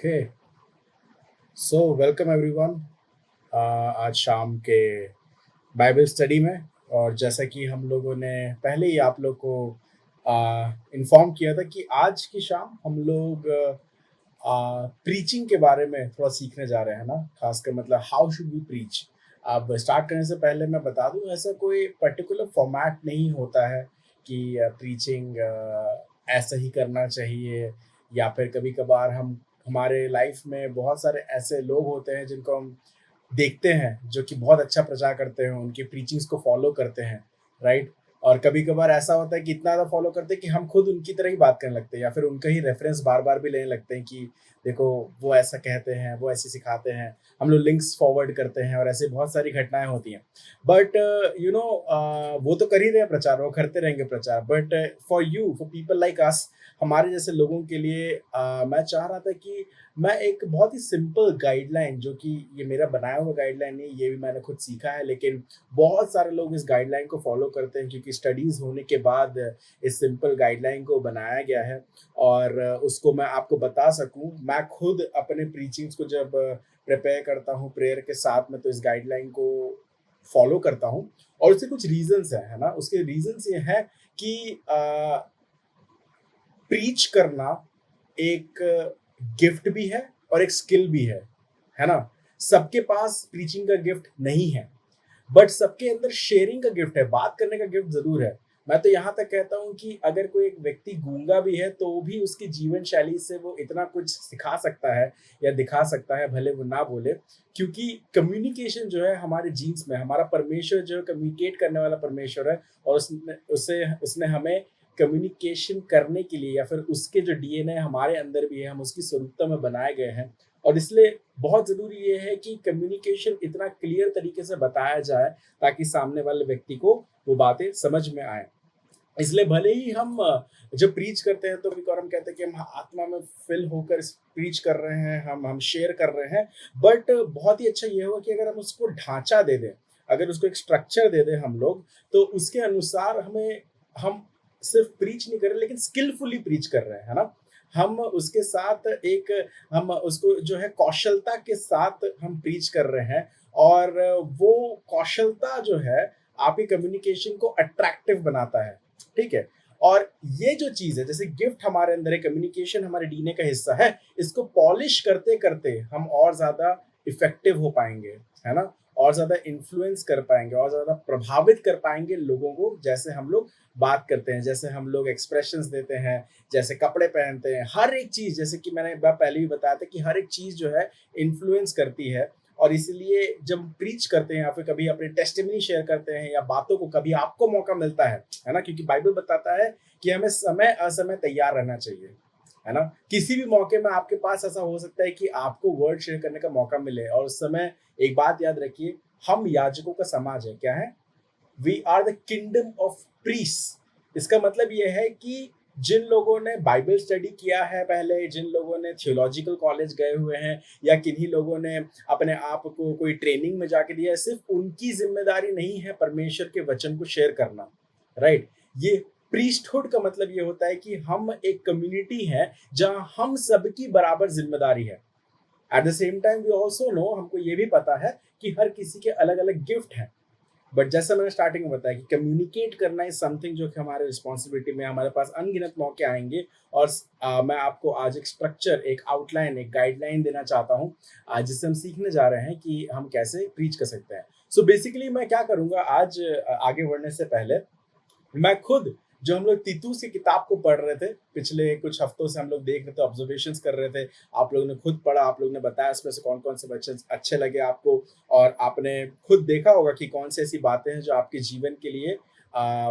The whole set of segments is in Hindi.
Okay, so welcome everyone. आज शाम के बाइबल स्टडी में, और जैसा कि हम लोगों ने पहले ही आप लोग को इन्फॉर्म किया था कि आज की शाम हम लोग प्रीचिंग के बारे में थोड़ा सीखने जा रहे हैं ना, खासकर मतलब हाउ शुड वी प्रीच। अब स्टार्ट करने से पहले मैं बता दूं, ऐसा कोई पर्टिकुलर फॉर्मेट नहीं होता है कि प्रीचिंग ऐसा ही करना चाहिए, या फिर कभी कभार हम हमारे लाइफ में बहुत सारे ऐसे लोग होते हैं जिनको हम देखते हैं जो कि बहुत अच्छा प्रचार करते हैं, उनकी प्रीचिंग्स को फॉलो करते हैं, राइट? और कभी-कभार ऐसा होता है कि इतना ज़्यादा फॉलो करते हैं कि हम खुद उनकी तरह ही बात करने लगते हैं, या फिर उनका ही रेफरेंस बार-बार भी लेने लगते हैं कि देखो वो ऐसा कहते हैं, वो ऐसे सिखाते हैं। हम लोग लिंक्स फॉरवर्ड करते हैं और ऐसे बहुत सारी घटनाएँ होती हैं। बट वो तो कर ही रहे हैं प्रचार, वो करते रहेंगे प्रचार, but for people like us, हमारे जैसे लोगों के लिए मैं चाह रहा था कि मैं एक बहुत ही सिंपल गाइडलाइन, जो कि ये मेरा बनाया हुआ गाइडलाइन नहीं, ये भी मैंने खुद सीखा है, लेकिन बहुत सारे लोग इस गाइडलाइन को फॉलो करते हैं क्योंकि स्टडीज़ होने के बाद इस सिंपल गाइडलाइन को बनाया गया है। और उसको मैं आपको बता सकूँ, मैं खुद अपने प्रीचिंग्स को जब प्रिपेयर करता हूँ प्रेयर के साथ में, तो इस गाइडलाइन को फॉलो करता हूँ। और उसके कुछ रीज़न्स हैं, है ना? उसके रीज़न्स ये हैं कि प्रीच करना एक गिफ्ट भी है और एक स्किल भी है ना? सबके पास प्रीचिंग का गिफ्ट नहीं है, बट सबके अंदर शेयरिंग का गिफ्ट है, बात करने का गिफ्ट ज़रूर है। मैं तो यहाँ तक कहता हूँ कि अगर कोई एक व्यक्ति गूंगा भी है, तो भी उसकी जीवन शैली से वो इतना कुछ सिखा सकता है या दिखा सकता है, भले वो ना बोले। क्योंकि कम्युनिकेशन जो है हमारे जीन्स में, हमारा परमेश्वर जो है कम्युनिकेट करने वाला परमेश्वर है, और उसने हमें कम्युनिकेशन करने के लिए, या फिर उसके जो डीएनए हमारे अंदर भी है, हम उसकी स्वरूपता में बनाए गए हैं। और इसलिए बहुत ज़रूरी ये है कि कम्युनिकेशन इतना क्लियर तरीके से बताया जाए ताकि सामने वाले व्यक्ति को वो बातें समझ में आए। इसलिए भले ही हम जब प्रीच करते हैं तो कभी कभार हम कहते हैं कि हम आत्मा में फिल होकर प्रीच कर रहे हैं, हम शेयर कर रहे हैं, बट बहुत ही अच्छा ये होगा कि अगर हम उसको ढांचा दे दें, अगर उसको एक स्ट्रक्चर दे दें हम लोग, तो उसके अनुसार हम सिर्फ प्रीच नहीं कर रहे, लेकिन स्किलफुली प्रीच कर रहे हैं, है ना? हम उसके साथ एक हम उसको जो है कौशलता के साथ हम प्रीच कर रहे हैं, और वो कौशलता जो है आपकी कम्युनिकेशन को अट्रैक्टिव बनाता है, ठीक है? और ये जो चीज़ है, जैसे गिफ्ट हमारे अंदर है, कम्युनिकेशन हमारे डीएनए का हिस्सा है, इसको पॉलिश करते-करते हम और ज़्यादा इफ़ेक्टिव हो पाएँगे, है ना? और ज़्यादा इन्फ्लुएंस कर पाएँगे, और ज़्यादा प्रभावित कर पाएँगे लोगों को, जैसे हम लोग बात करते हैं, जैसे हम लोग एक्सप्रेशंस देते हैं, जैसे कपड़े पहनते हैं, हर एक चीज़, जैसे कि मैंने एक बार पहले भी बताया था कि हर एक चीज़ जो है इन्फ्लुएंस करती है। और इसलिए जब प्रीच करते हैं या फिर कभी अपने टेस्टिमनी शेयर करते हैं, या बातों को कभी आपको मौका मिलता है ना? क्योंकि बाइबल बताता है कि हमें समय असमय तैयार रहना चाहिए, है ना? किसी भी मौके में आपके पास ऐसा हो सकता है कि आपको वर्ड शेयर करने का मौका मिले, और उस समय एक बात याद रखिए, हम याजकों का समाज है, क्या है? We are the kingdom of priest. इसका मतलब ये है कि जिन लोगों ने बाइबल स्टडी किया है पहले, जिन लोगों ने थियोलॉजिकल कॉलेज गए हुए हैं, या किन्हीं लोगों ने अपने आप को कोई ट्रेनिंग में जाके दिया है, सिर्फ उनकी जिम्मेदारी नहीं है परमेश्वर के वचन को शेयर करना, राइट? ये प्रीस्टहुड का मतलब ये होता है कि हम एक कम्युनिटी है जहां हम सबकी बराबर जिम्मेदारी है। At the same time we also know, हमको ये भी पता है कि हर किसी के अलग अलग गिफ्ट हैं। बट जैसा मैंने स्टार्टिंग में बताया कि कम्युनिकेट करना इज समथिंग जो कि हमारे रिस्पॉन्सिबिलिटी में, हमारे पास अनगिनत मौके आएंगे। और मैं आपको आज एक स्ट्रक्चर, एक आउटलाइन, एक गाइडलाइन देना चाहता हूँ, जिससे हम सीखने जा रहे हैं कि हम कैसे प्रीच कर सकते हैं। सो बेसिकली मैं क्या करूँगा आज, आगे बढ़ने से पहले मैं खुद, जो हम लोग तीतुस की किताब को पढ़ रहे थे, पिछले कुछ हफ्तों से हम लोग देख रहे थे, ऑब्जर्वेशंस कर रहे थे। आप लोगों ने खुद पढ़ा, आप लोगों ने बताया इसमें से कौन-कौन से वचन अच्छे लगे आपको, और आपने खुद देखा होगा कि कौन सी ऐसी बातें हैं जो आपके जीवन के लिए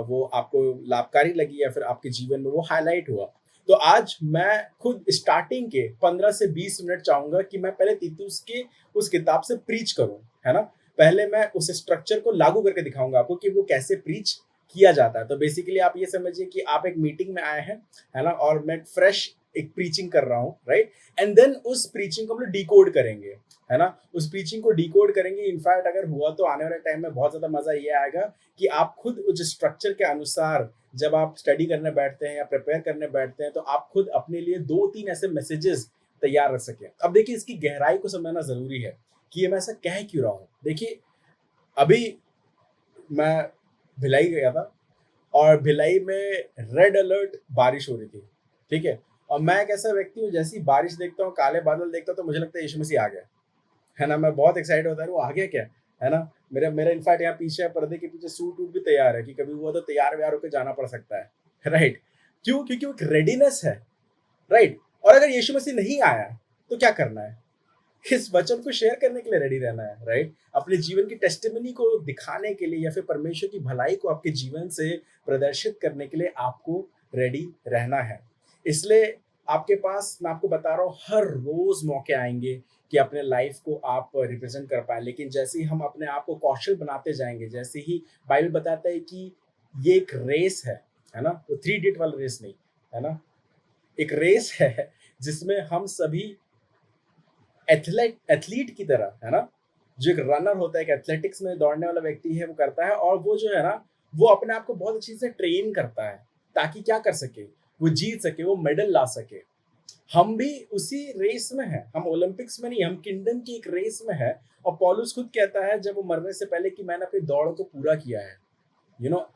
वो आपको लाभकारी लगी, या फिर आपके जीवन में वो हाइलाइट हुआ। तो आज मैं खुद स्टार्टिंग के 15 से 20 मिनट चाहूँगा कि मैं पहले तीतुस के उस किताब से प्रीच करूँ, है ना? पहले मैं उस स्ट्रक्चर को लागू करके दिखाऊँगा आपको कि वो कैसे प्रीच किया जाता है। तो बेसिकली आप ये समझिए कि आप एक मीटिंग में आए हैं, है ना? और मैं फ्रेश एक प्रीचिंग कर रहा हूँ, राइट? एंड देन उस प्रीचिंग को हम लोग डिकोड करेंगे, है ना? उस प्रीचिंग को डिकोड करेंगे। इनफैक्ट अगर हुआ तो आने वाले टाइम में बहुत ज़्यादा मज़ा ये आएगा कि आप खुद उस स्ट्रक्चर के अनुसार जब आप स्टडी करने बैठते हैं या प्रिपेयर करने बैठते हैं, तो आप खुद अपने लिए 2-3 ऐसे मैसेजेस तैयार रख सकें। अब देखिए इसकी गहराई को समझना ज़रूरी है कि ये मैं ऐसा कह क्यों रहा हूँ। देखिए अभी मैं भिलाई गया था और भिलाई में रेड अलर्ट बारिश हो रही थी, ठीक है? और मैं एक ऐसा व्यक्ति हूँ जैसे ही बारिश देखता हूँ, काले बादल देखता हूँ तो मुझे लगता है यीशु मसीह आ गया, है ना? मैं बहुत एक्साइटेड होता हूँ, वो आ गया क्या? है ना? मेरा मेरा इनफैक्ट यहाँ पीछे पर्दे के पीछे सूट-वूट भी तैयार है कि कभी हुआ तो तैयार-वैयार होके जाना पड़ सकता है, राइट? क्यों? क्योंकि वो एक रेडीनेस है, राइट? और अगर यीशु मसीह नहीं आया, तो क्या करना है? इस वचन को शेयर करने के लिए रेडी रहना है, राइट? अपने जीवन की टेस्टिमनी को दिखाने के लिए या फिर परमेश्वर की भलाई को आपके जीवन से प्रदर्शित करने के लिए आपको रेडी रहना है। इसलिए आपके पास मैं आपको बता रहा हूँ हर रोज मौके आएंगे कि अपने लाइफ को आप रिप्रेजेंट कर पाए, लेकिन जैसे ही हम अपने आप को कौशल बनाते जाएंगे, जैसे ही बाइबल बताता है कि ये एक रेस है ना? वो 3 इडियट वाला रेस नहीं, है ना? एक रेस है जिसमें हम सभी एथलीट की तरह, है ना? जो एक रनर होता है, एक एथलेटिक्स में दौड़ने वाला व्यक्ति है, वो करता है और वो जो है ना, वो अपने आप को बहुत अच्छी से ट्रेन करता है, ताकि क्या कर सके? वो जीत सके, वो मेडल ला सके। हम भी उसी रेस में हैं, हम ओलंपिक्स में नहीं, हम किंगडम की एक रेस में हैं और पौलुस खुद कहता है जब वो मरने से पहले कि मैंने अपनी दौड़ को पूरा किया है।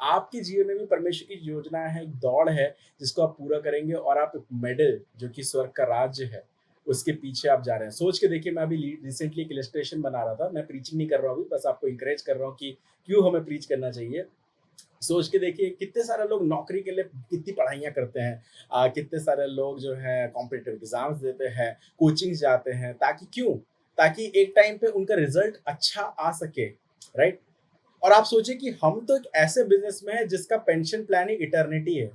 आपके जीवन में भी परमेश्वर की योजना है, एक दौड़ है जिसको आप पूरा करेंगे और आप एक मेडल जो कि स्वर्ग का राज्य है, उसके पीछे आप जा रहे हैं। सोच के देखिए, मैं अभी रिसेंटली एक इलस्ट्रेशन बना रहा था। मैं प्रीचिंग नहीं कर रहा हूँ अभी, बस आपको इंकरेज कर रहा हूँ कि क्यों हमें प्रीच करना चाहिए। सोच के देखिए कितने सारे लोग नौकरी के लिए कितनी पढ़ाइयाँ करते हैं, कितने सारे लोग जो है कॉम्पिटिटिव एग्जाम्स देते हैं, कोचिंग जाते हैं, ताकि क्यों? ताकि एक टाइम पे उनका रिजल्ट अच्छा आ सके, राइट? और आप सोचिए कि हम तो एक ऐसे बिजनेस में है जिसका पेंशन प्लान ही इटर्निटी है।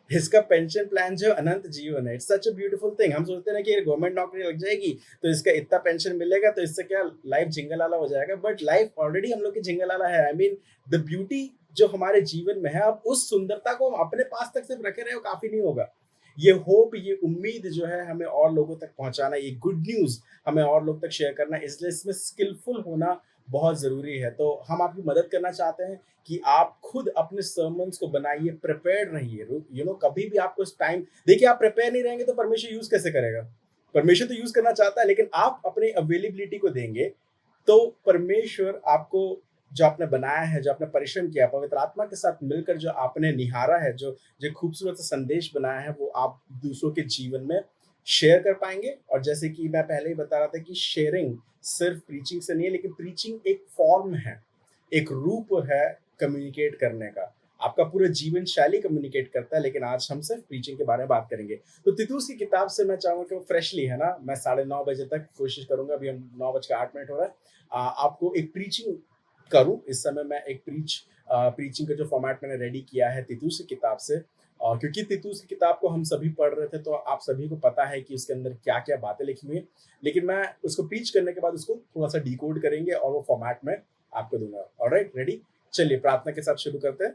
इसका पेंशन प्लान जो अनंत जीवन है, it's such a beautiful thing. हम सोचते हैं ना कि गवर्नमेंट नौकरी लग जाएगी तो इसका इतना पेंशन मिलेगा तो इससे क्या लाइफ झिंगलाला हो जाएगा, बट लाइफ ऑलरेडी हम लोग की झिंगलाला है। आई मीन द ब्यूटी जो हमारे जीवन में है, अब उस सुंदरता को हम अपने पास तक सिर्फ रखे रहे हो काफी नहीं होगा। ये होप, ये उम्मीद जो है हमें और लोगों तक पहुंचाना, ये गुड न्यूज हमें और लोग तक शेयर करना, इसलिए इसमें स्किलफुल होना बहुत जरूरी है। तो हम आपकी मदद करना चाहते हैं कि आप खुद अपने सर्मन्स को बनाइए, प्रिपेयर्ड रहिए। कभी भी आपको इस टाइम, देखिए आप प्रिपेयर नहीं रहेंगे तो परमेश्वर यूज कैसे करेगा? परमेश्वर तो यूज करना चाहता है, लेकिन आप अपनी अवेलेबिलिटी को देंगे तो परमेश्वर आपको, जो आपने बनाया है, जो आपने परिश्रम किया, पवित्र आत्मा के साथ मिलकर जो आपने निहारा है, जो जो खूबसूरत सा संदेश बनाया है, वो आप दूसरों के जीवन में शेयर कर पाएंगे। और जैसे कि मैं पहले ही बता रहा था कि शेयरिंग सिर्फ प्रीचिंग से नहीं है, लेकिन प्रीचिंग एक फॉर्म है, एक रूप है कम्युनिकेट करने का। आपका पूरा जीवन शैली कम्युनिकेट करता है, लेकिन आज हम सिर्फ प्रीचिंग के बारे में बात करेंगे। तो तीतुस की किताब से मैं चाहूंगा कि वो फ्रेशली, है ना, मैं 9:30 बजे तक कोशिश करूंगा, अभी हम 9:08 हो रहा है, आपको एक प्रीचिंग करूं। इस समय मैं एक प्रीचिंग का जो फॉर्मेट मैंने रेडी किया है तीतुस की किताब से, क्योंकि तीतुस की किताब को हम सभी पढ़ रहे थे तो आप सभी को पता है कि उसके अंदर क्या क्या बातें लिखी हुई है, लेकिन मैं उसको प्रीच करने के बाद उसको थोड़ा सा डिकोड करेंगे और वो फॉर्मेट में आपको दूंगा। Alright, ready? चलिए प्रार्थना के साथ शुरू करते हैं।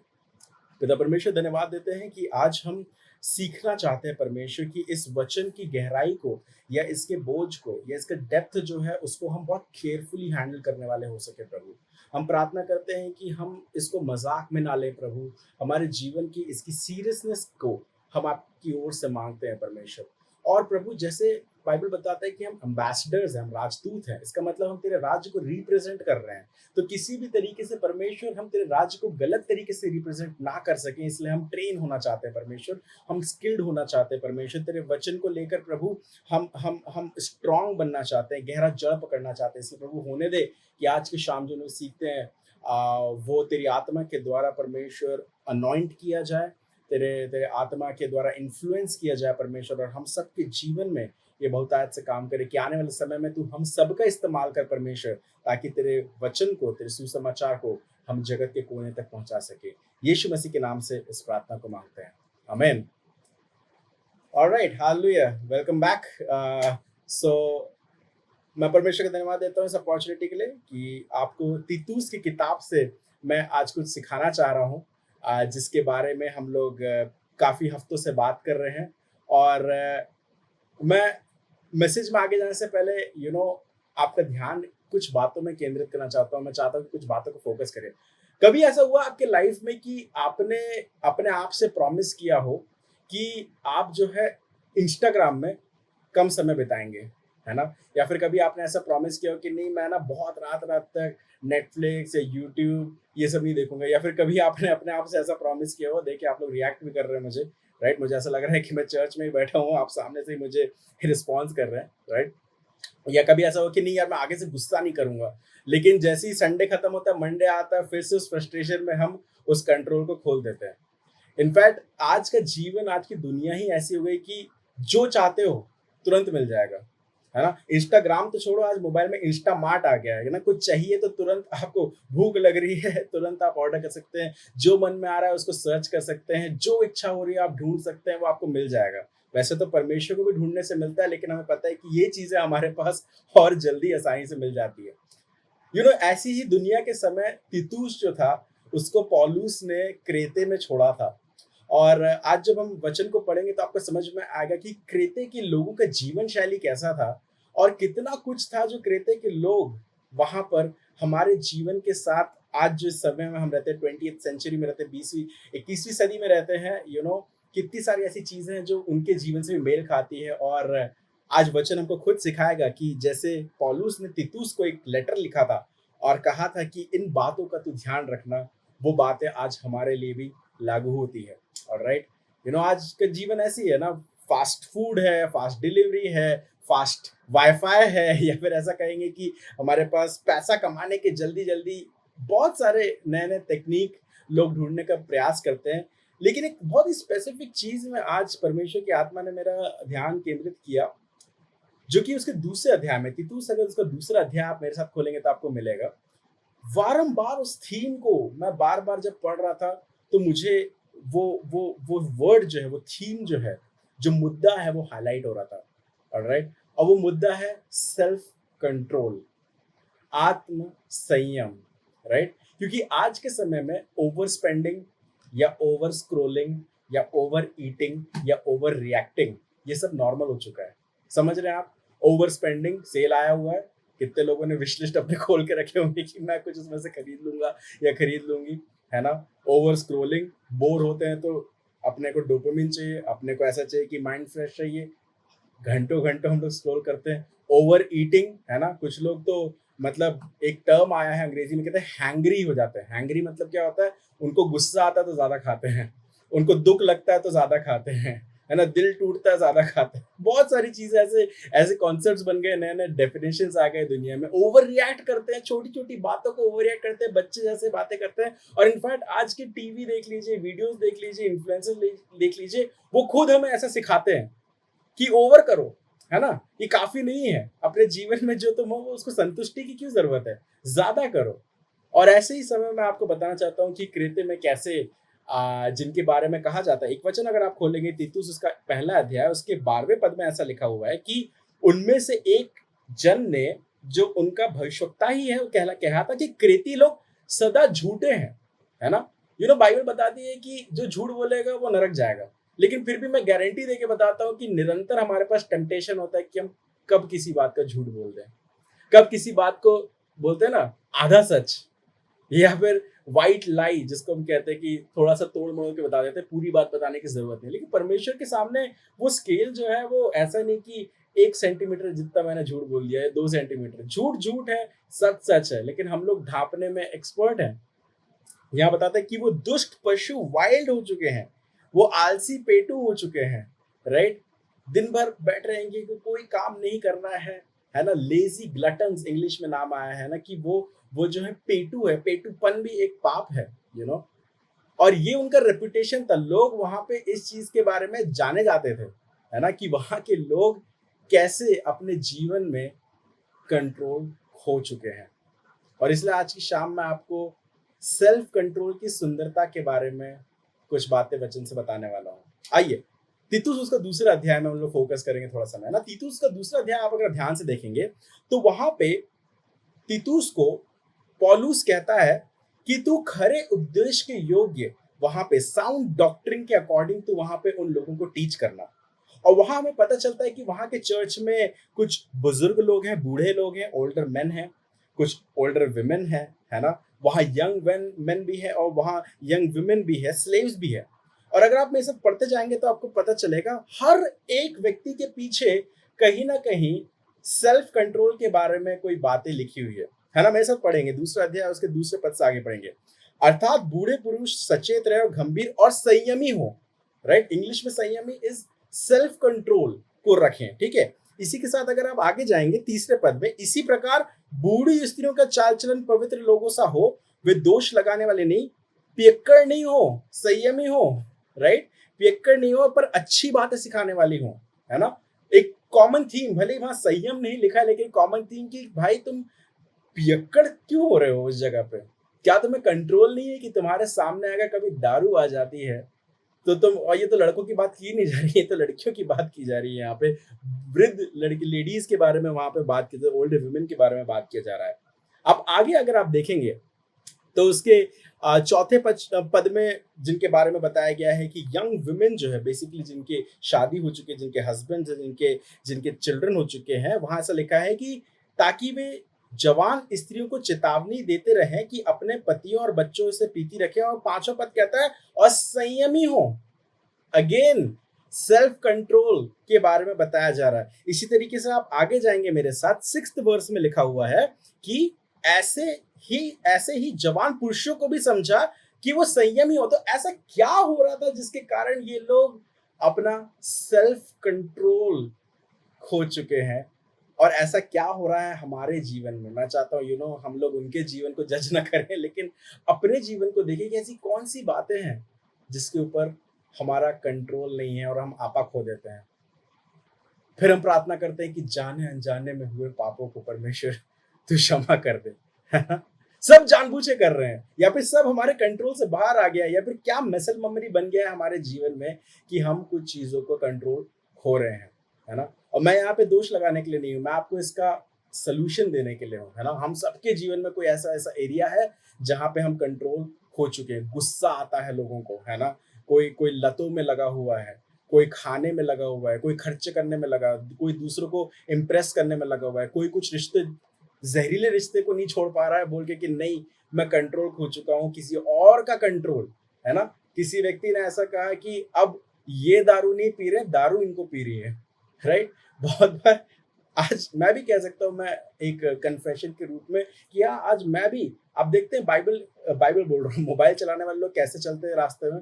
पिता परमेश्वर, धन्यवाद देते हैं कि आज हम सीखना चाहते हैं परमेश्वर की इस वचन की गहराई को, या इसके बोझ को, या इसका डेप्थ जो है उसको हम बहुत केयरफुली हैंडल करने वाले हो सके प्रभु। हम प्रार्थना करते हैं कि हम इसको मजाक में ना लें प्रभु, हमारे जीवन की इसकी सीरियसनेस को हम आपकी ओर से मांगते हैं परमेश्वर। और प्रभु, जैसे बाइबल बताता है कि हम एम्बेसडर्स हैं, हम राजदूत हैं, इसका मतलब हम तेरे राज्य को रिप्रेजेंट कर रहे हैं। तो किसी भी तरीके से परमेश्वर हम तेरे राज्य को गलत तरीके से रिप्रेजेंट ना कर सकें, इसलिए हम ट्रेन होना चाहते हैं परमेश्वर, हम स्किल्ड होना चाहते हैं परमेश्वर, तेरे वचन को लेकर प्रभु हम स्ट्रांग बनना चाहते हैं, गहरा जड़ पकड़ना चाहते हैं। इसलिए प्रभु होने दे कि आज की शाम जो लोग सीखते हैं वो तेरी आत्मा के द्वारा परमेश्वर अनॉइंट किया जाए, तेरे तेरे आत्मा के द्वारा इन्फ्लुएंस किया जाए परमेश्वर, और हम सबके जीवन में ये बहुतायत से काम करे कि आने वाले समय में तू हम सबका इस्तेमाल कर परमेश्वर, ताकि तेरे वचन को, तेरे सुसमाचार को हम जगत के कोने तक पहुंचा सके। यीशु मसीह के नाम से इस प्रार्थना को मांगते हैं, आमीन। Alright, hallelujah, welcome back. So मैं परमेश्वर का धन्यवाद देता हूँ इस अपॉर्चुनिटी के लिए कि आपको तीतुस की किताब से मैं आज कुछ सिखाना चाह रहा हूँ, जिसके बारे में हम लोग काफ़ी हफ्तों से बात कर रहे हैं। और मैं मैसेज में आगे जाने से पहले आपका ध्यान कुछ बातों में केंद्रित करना चाहता हूँ। मैं चाहता हूँ कि कुछ बातों को फोकस करें। कभी ऐसा हुआ आपके लाइफ में कि आपने अपने आप से प्रॉमिस किया हो कि आप जो है इंस्टाग्राम में कम समय बिताएंगे, है ना? या फिर कभी आपने ऐसा प्रॉमिस किया हो कि नहीं मैं ना बहुत रात रात तक नेटफ्लिक्स या यूट्यूब ये सब नहीं देखूंगा, या फिर कभी आपने अपने आप से ऐसा प्रॉमिस किया हो, देखिए आप लोग रिएक्ट भी कर रहे हैं मुझे, राइट? मुझे ऐसा लग रहा है कि मैं चर्च में ही बैठा हूँ, आप सामने से ही मुझे रिस्पॉन्स कर रहे हैं, राइट? या कभी ऐसा हो कि नहीं यार मैं आगे से गुस्सा नहीं करूंगा, लेकिन जैसे ही संडे खत्म होता है, मंडे आता है, फिर से उस फ्रस्ट्रेशन में हम उस कंट्रोल को खोल देते हैं। इनफैक्ट आज का जीवन, आज की दुनिया ही ऐसी हो गई कि जो चाहते हो तुरंत मिल जाएगा, है ना? इंस्टाग्राम तो छोड़ो, आज मोबाइल में इंस्टा मार्ट आ गया है ना? कुछ चाहिए तो तुरंत, आपको भूख लग रही है तुरंत आप ऑर्डर कर सकते हैं, जो मन में आ रहा है उसको सर्च कर सकते हैं, जो इच्छा हो रही है आप ढूंढ सकते हैं, वो आपको मिल जाएगा। वैसे तो परमेश्वर को भी ढूंढने से मिलता है, लेकिन हमें पता है कि ये चीजें हमारे पास और जल्दी आसानी से मिल जाती है। ऐसी ही दुनिया के समय तीतुस जो था, उसको पौलुस ने क्रेते में छोड़ा था। और आज जब हम वचन को पढ़ेंगे तो आपको समझ में आएगा कि क्रेते के लोगों का जीवन शैली कैसा था, और कितना कुछ था जो क्रेते के लोग वहां पर हमारे जीवन के साथ, आज जो समय में हम रहते हैं, 20th सेंचुरी में रहते हैं, 20वीं 21वीं सदी में रहते हैं, कितनी सारी ऐसी चीजें हैं जो उनके जीवन से भी मेल खाती है। और आज वचन हमको खुद सिखाएगा कि जैसे पौलुस ने तीतुस को एक लेटर लिखा था और कहा था कि इन बातों का तू ध्यान रखना, वो बातें आज हमारे लिए भी लागू होती है। ऑलराइट, आज का जीवन ऐसी है ना, फास्ट फूड है, फास्ट डिलीवरी है, फास्ट वाईफाई है, या फिर ऐसा कहेंगे कि हमारे पास पैसा कमाने के जल्दी जल्दी बहुत सारे नए नए टेक्निक लोग ढूंढने का प्रयास करते हैं। लेकिन एक बहुत ही स्पेसिफिक चीज में आज परमेश्वर की आत्मा ने मेरा ध्यान केंद्रित किया, जो कि उसके दूसरे अध्याय में, तीतुस अगर उसका दूसरा अध्याय आप मेरे साथ खोलेंगे तो आपको मिलेगा। बारंबार उस थीम को मैं बार बार जब पढ़ रहा था, तो मुझे वो वर्ड जो है, वो थीम जो है, जो मुद्दा है, वो हाईलाइट हो रहा था। ऑलराइट, और वो मुद्दा है सेल्फ कंट्रोल, आत्म संयम, राइट? क्योंकि आज के समय में ओवर स्पेंडिंग या ओवर स्क्रोलिंग या ओवर ईटिंग या ओवर रिएक्टिंग, ये सब नॉर्मल हो चुका है। समझ रहे हैं आप? ओवर स्पेंडिंग, सेल आया हुआ है, कितने लोगों ने विश लिस्ट अपने खोल के रखे होंगे कि मैं कुछ उसमें से खरीद लूंगा या खरीद लूंगी, है ना? ओवर स्क्रोलिंग, बोर होते हैं तो अपने को डोपामिन चाहिए, अपने को ऐसा चाहिए कि माइंड फ्रेश चाहिए, घंटों घंटों हम लोग स्क्रॉल करते हैं। ओवर ईटिंग, है ना? कुछ लोग तो मतलब एक टर्म आया है अंग्रेजी में, कहते हैं हैंग्री हो जाते हैं। हैंग्री मतलब क्या होता है? उनको गुस्सा आता है तो ज्यादा खाते हैं, उनको दुख लगता है तो ज्यादा खाते हैं, है ना? दिल टूटता है ज्यादा खाते हैं। बहुत सारी चीजें ऐसे ऐसे कॉन्सेप्ट्स बन गए, नए नए डेफिनेशंस आ गए दुनिया में। ओवर रिएक्ट करते हैं, छोटी छोटी बातों को ओवर रिएक्ट करते हैं, बच्चे जैसे बातें करते हैं। और इनफैक्ट आज की टीवी देख लीजिए, वीडियोस देख लीजिए, इन्फ्लुएंसर देख लीजिए, वो खुद हमें ऐसा सिखाते हैं कि ओवर करो, है ना? ये काफी नहीं है, अपने जीवन में जो तुम हो उसको संतुष्टि की क्यों जरूरत है, ज्यादा करो। और ऐसे ही समय मैं आपको बताना चाहता हूँ कि कृत्य में कैसे जिनके बारे में कहा जाता है, एक वचन अगर आप खोलेंगे तीतुस उसका पहला अध्याय, उसके 12वें पद में ऐसा लिखा हुआ है कि उनमें से एक जन ने, जो उनका भविष्यवक्ता ही है, वो कहा था कि क्रेती लोग सदा झूठे हैं, है ना? बाइबल बताती है कि जो झूठ बोलेगा वो नरक जाएगा। लेकिन फिर भी मैं गारंटी देके बताता हूँ कि निरंतर हमारे पास टेम्पटेशन होता है कि हम कब किसी बात का झूठ बोल दें, कब किसी बात को बोलते हैं ना आधा सच, या फिर व्हाइट लाई, जिसको हम कहते हैं कि थोड़ा सा तोड़ मोड़ के बता देते हैं, पूरी बात बताने की जरूरत नहीं। लेकिन परमेश्वर के सामने वो स्केल जो है, वो ऐसा नहीं कि 1 सेंटीमीटर जितना मैंने झूठ बोल दिया है, 2 सेंटीमीटर, झूठ झूठ है, सच सच है, लेकिन हम लोग ढांपने में एक्सपर्ट हैं। यहाँ बताते हैं कि वो दुष्ट पशु वाइल्ड हो चुके हैं, वो आलसी पेटू हो चुके हैं, राइट? दिन भर बैठ रहेंगे कि कोई काम नहीं करना है ना? लेजी ग्लटन्स इंग्लिश में नाम आया है ना, कि वो जो है पेटू है, पेटूपन भी एक पाप है, और ये उनका रेपुटेशन था। लोग वहां पे इस चीज के बारे में जाने जाते थे, है ना, कि वहां के लोग कैसे अपने जीवन में कंट्रोल खो चुके हैं। और इसलिए आज की शाम में आपको सेल्फ कंट्रोल की सुंदरता के बारे में कुछ बातें वचन से बताने वाला हूँ। आइए, तीतुस उसका दूसरा अध्याय में हम लोग फोकस करेंगे थोड़ा समय ना। तीतुस का दूसरा अध्याय आप अगर ध्यान से देखेंगे तो वहां पे तीतुस को पौलुस कहता है कि तू खरे उद्देश्य के योग्य, वहां पे साउंड डॉक्ट्रिन के अकॉर्डिंग तू वहां पे उन लोगों को टीच करना। और वहां हमें पता चलता है कि वहां के चर्च में कुछ बुजुर्ग लोग हैं, बूढ़े लोग हैं, ओल्डर मेन हैं, कुछ ओल्डर विमेन है ना? वहां यंग मेन भी है और वहां यंग विमेन भी है, स्लेव्स भी है। और अगर आप में सब पढ़ते जाएंगे तो आपको पता चलेगा हर एक व्यक्ति के पीछे कहीं ना कहीं सेल्फ कंट्रोल के बारे में कोई बातें लिखी हुई है ना। मेरे साथ पढ़ेंगे दूसरा अध्याय, उसके दूसरे पद से आगे पढ़ेंगे। अर्थात बूढ़े पुरुष सचेत रहे और गंभीर और संयमी हो। राइट, इंग्लिश में संयमी इज सेल्फ कंट्रोल को रखें, ठीक है। इसी के साथ अगर आप आगे जाएंगे तीसरे पद में, इसी प्रकार बूढ़ी स्त्रियों का चाल चलन पवित्र लोगों सा हो, वे दोष लगाने वाले नहीं, पियक्कड़ नहीं हो, संयमी हो। राइट, पियक्कड़ नहीं हो पर अच्छी बातें सिखाने वाली हो, है ना। एक कॉमन थीम, भले ही वहां संयम नहीं लिखा है, लेकिन कॉमन थीम की भाई तुम पियक्कड़ क्यों हो रहे हो उस जगह पे? क्या तुम्हें कंट्रोल नहीं है कि तुम्हारे सामने अगर कभी दारू आ जाती है तो तुम, और ये तो लड़कों की बात की नहीं जा रही है, तो लड़कियों की बात की जा रही है यहाँ पे। वृद्ध लड़की लेडीज के बारे में वहां पे बात की, ओल्ड वुमेन के बारे में बात किया जा रहा है। अब आगे अगर आप देखेंगे तो उसके चौथे पद में जिनके बारे में बताया गया है कि यंग वुमेन जो है, बेसिकली जिनके शादी हो चुके, जिनके हस्बैंड, जिनके जिनके चिल्ड्रन हो चुके हैं, वहां ऐसा लिखा है कि ताकि वे जवान स्त्रियों को चेतावनी देते रहें कि अपने पतियों और बच्चों से प्रीति रखें। और पांचवा पद कहता है और संयमी हो। अगेन सेल्फ कंट्रोल के बारे में बताया जा रहा है। इसी तरीके से आप आगे जाएंगे मेरे साथ, 6th वर्स में लिखा हुआ है कि ऐसे ही जवान पुरुषों को भी समझा कि वो संयमी हो। तो ऐसा क्या हो रहा था जिसके कारण ये लोग अपना सेल्फ कंट्रोल खो चुके हैं, और ऐसा क्या हो रहा है हमारे जीवन में? मैं चाहता हूँ हम लोग उनके जीवन को जज ना करें, लेकिन अपने जीवन को देखें कि ऐसी कौन सी बातें हैं जिसके ऊपर हमारा कंट्रोल नहीं है और हम आपा खो देते हैं। फिर हम प्रार्थना करते हैं कि जाने अनजाने में हुए पापों को परमेश्वर तू क्षमा कर दे। सब जानबूझ के कर रहे हैं, या फिर सब हमारे कंट्रोल से बाहर आ गया है, या फिर क्या मसल मेमोरी बन गया है हमारे जीवन में कि हम कुछ चीजों को कंट्रोल खो रहे हैं, है ना। और मैं यहाँ पे दोष लगाने के लिए नहीं हूँ, मैं आपको इसका सोल्यूशन देने के लिए हूँ, है ना। हम सबके जीवन में कोई ऐसा ऐसा एरिया है जहाँ पे हम कंट्रोल खो चुके हैं। गुस्सा आता है लोगों को, है ना। कोई लतों में लगा हुआ है, कोई खाने में लगा हुआ है, कोई खर्च करने में लगा, कोई दूसरों को इम्प्रेस करने में लगा हुआ है, कोई कुछ रिश्ते, जहरीले रिश्ते को नहीं छोड़ पा रहा है बोल के कि नहीं मैं कंट्रोल खो चुका हूँ, किसी और का कंट्रोल, है ना। किसी व्यक्ति ने ऐसा कहा कि अब ये दारू नहीं पी रहे, दारू इनको पी रही है। राइट, बहुत बार आज मैं भी कह सकता हूँ, मैं एक कन्फेशन के रूप में कि हाँ आज मैं भी, आप देखते हैं बाइबल बोल रहा हूँ, मोबाइल चलाने वाले लोग कैसे चलते हैं रास्ते में,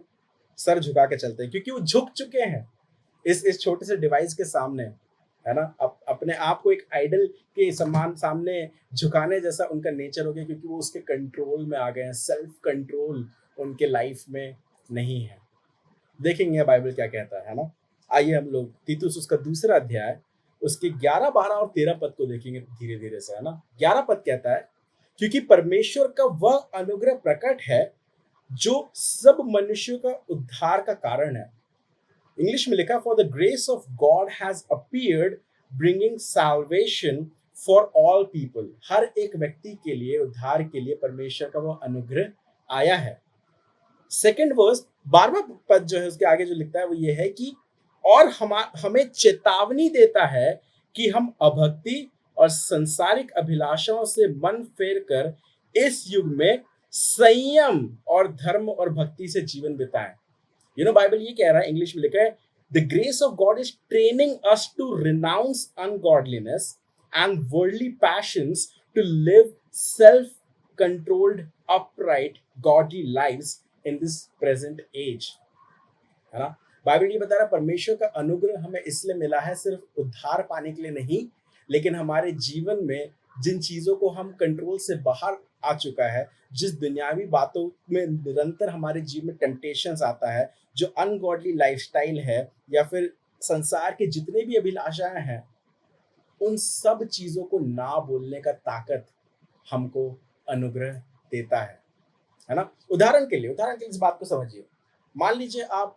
सर झुका के चलते हैं, क्योंकि वो झुक चुके हैं इस छोटे से डिवाइस के सामने, है ना। अपने आप को एक आइडल के समान सामने झुकाने जैसा उनका नेचर हो गया, क्योंकि वो उसके कंट्रोल में आ गए हैं। सेल्फ कंट्रोल उनके लाइफ में नहीं है। देखेंगे बाइबल क्या कहता है ना। आइए हम लोग तीतुस उसका दूसरा अध्याय, उसके 11, 12 और 13 पद को देखेंगे धीरे धीरे से, है ना। 11 पद कहता है क्योंकि परमेश्वर का वह अनुग्रह प्रकट है जो सब मनुष्यों का उद्धार का कारण है। इंग्लिश में लिखा for the grace of God has appeared bringing salvation for all people. हर एक व्यक्ति के लिए, उद्धार के लिए परमेश्वर का वह अनुग्रह आया है। सेकंड वर्स 12वां पद जो है उसके आगे जो लिखता है वो ये है कि और हमें चेतावनी देता है कि हम अभक्ति और संसारिक अभिलाषाओं से मन फेर कर इस युग में संयम और धर्म और भक्ति से जीवन बिताएं। बाइबल ये कह रहा है, इंग्लिश में लिखा है the grace of God is training us to renounce ungodliness and worldly passions to live self controlled upright godly lives in this present age, है ना। बाइबल ये बता रहा है परमेश्वर का अनुग्रह हमें इसलिए मिला है सिर्फ उद्धार पाने के लिए नहीं, लेकिन हमारे जीवन में जिन चीजों को हम कंट्रोल से बाहर आ चुका है, जिस दुनियावी बातों में निरंतर हमारे जीवन में टेम्पटेशंस आता है, जो अनगॉडली लाइफस्टाइल है या फिर संसार के जितने भी अभिलाषाएं हैं, उन सब चीजों को ना बोलने का ताकत हमको अनुग्रह देता है ना। उदाहरण के लिए इस बात को समझिए। मान लीजिए आप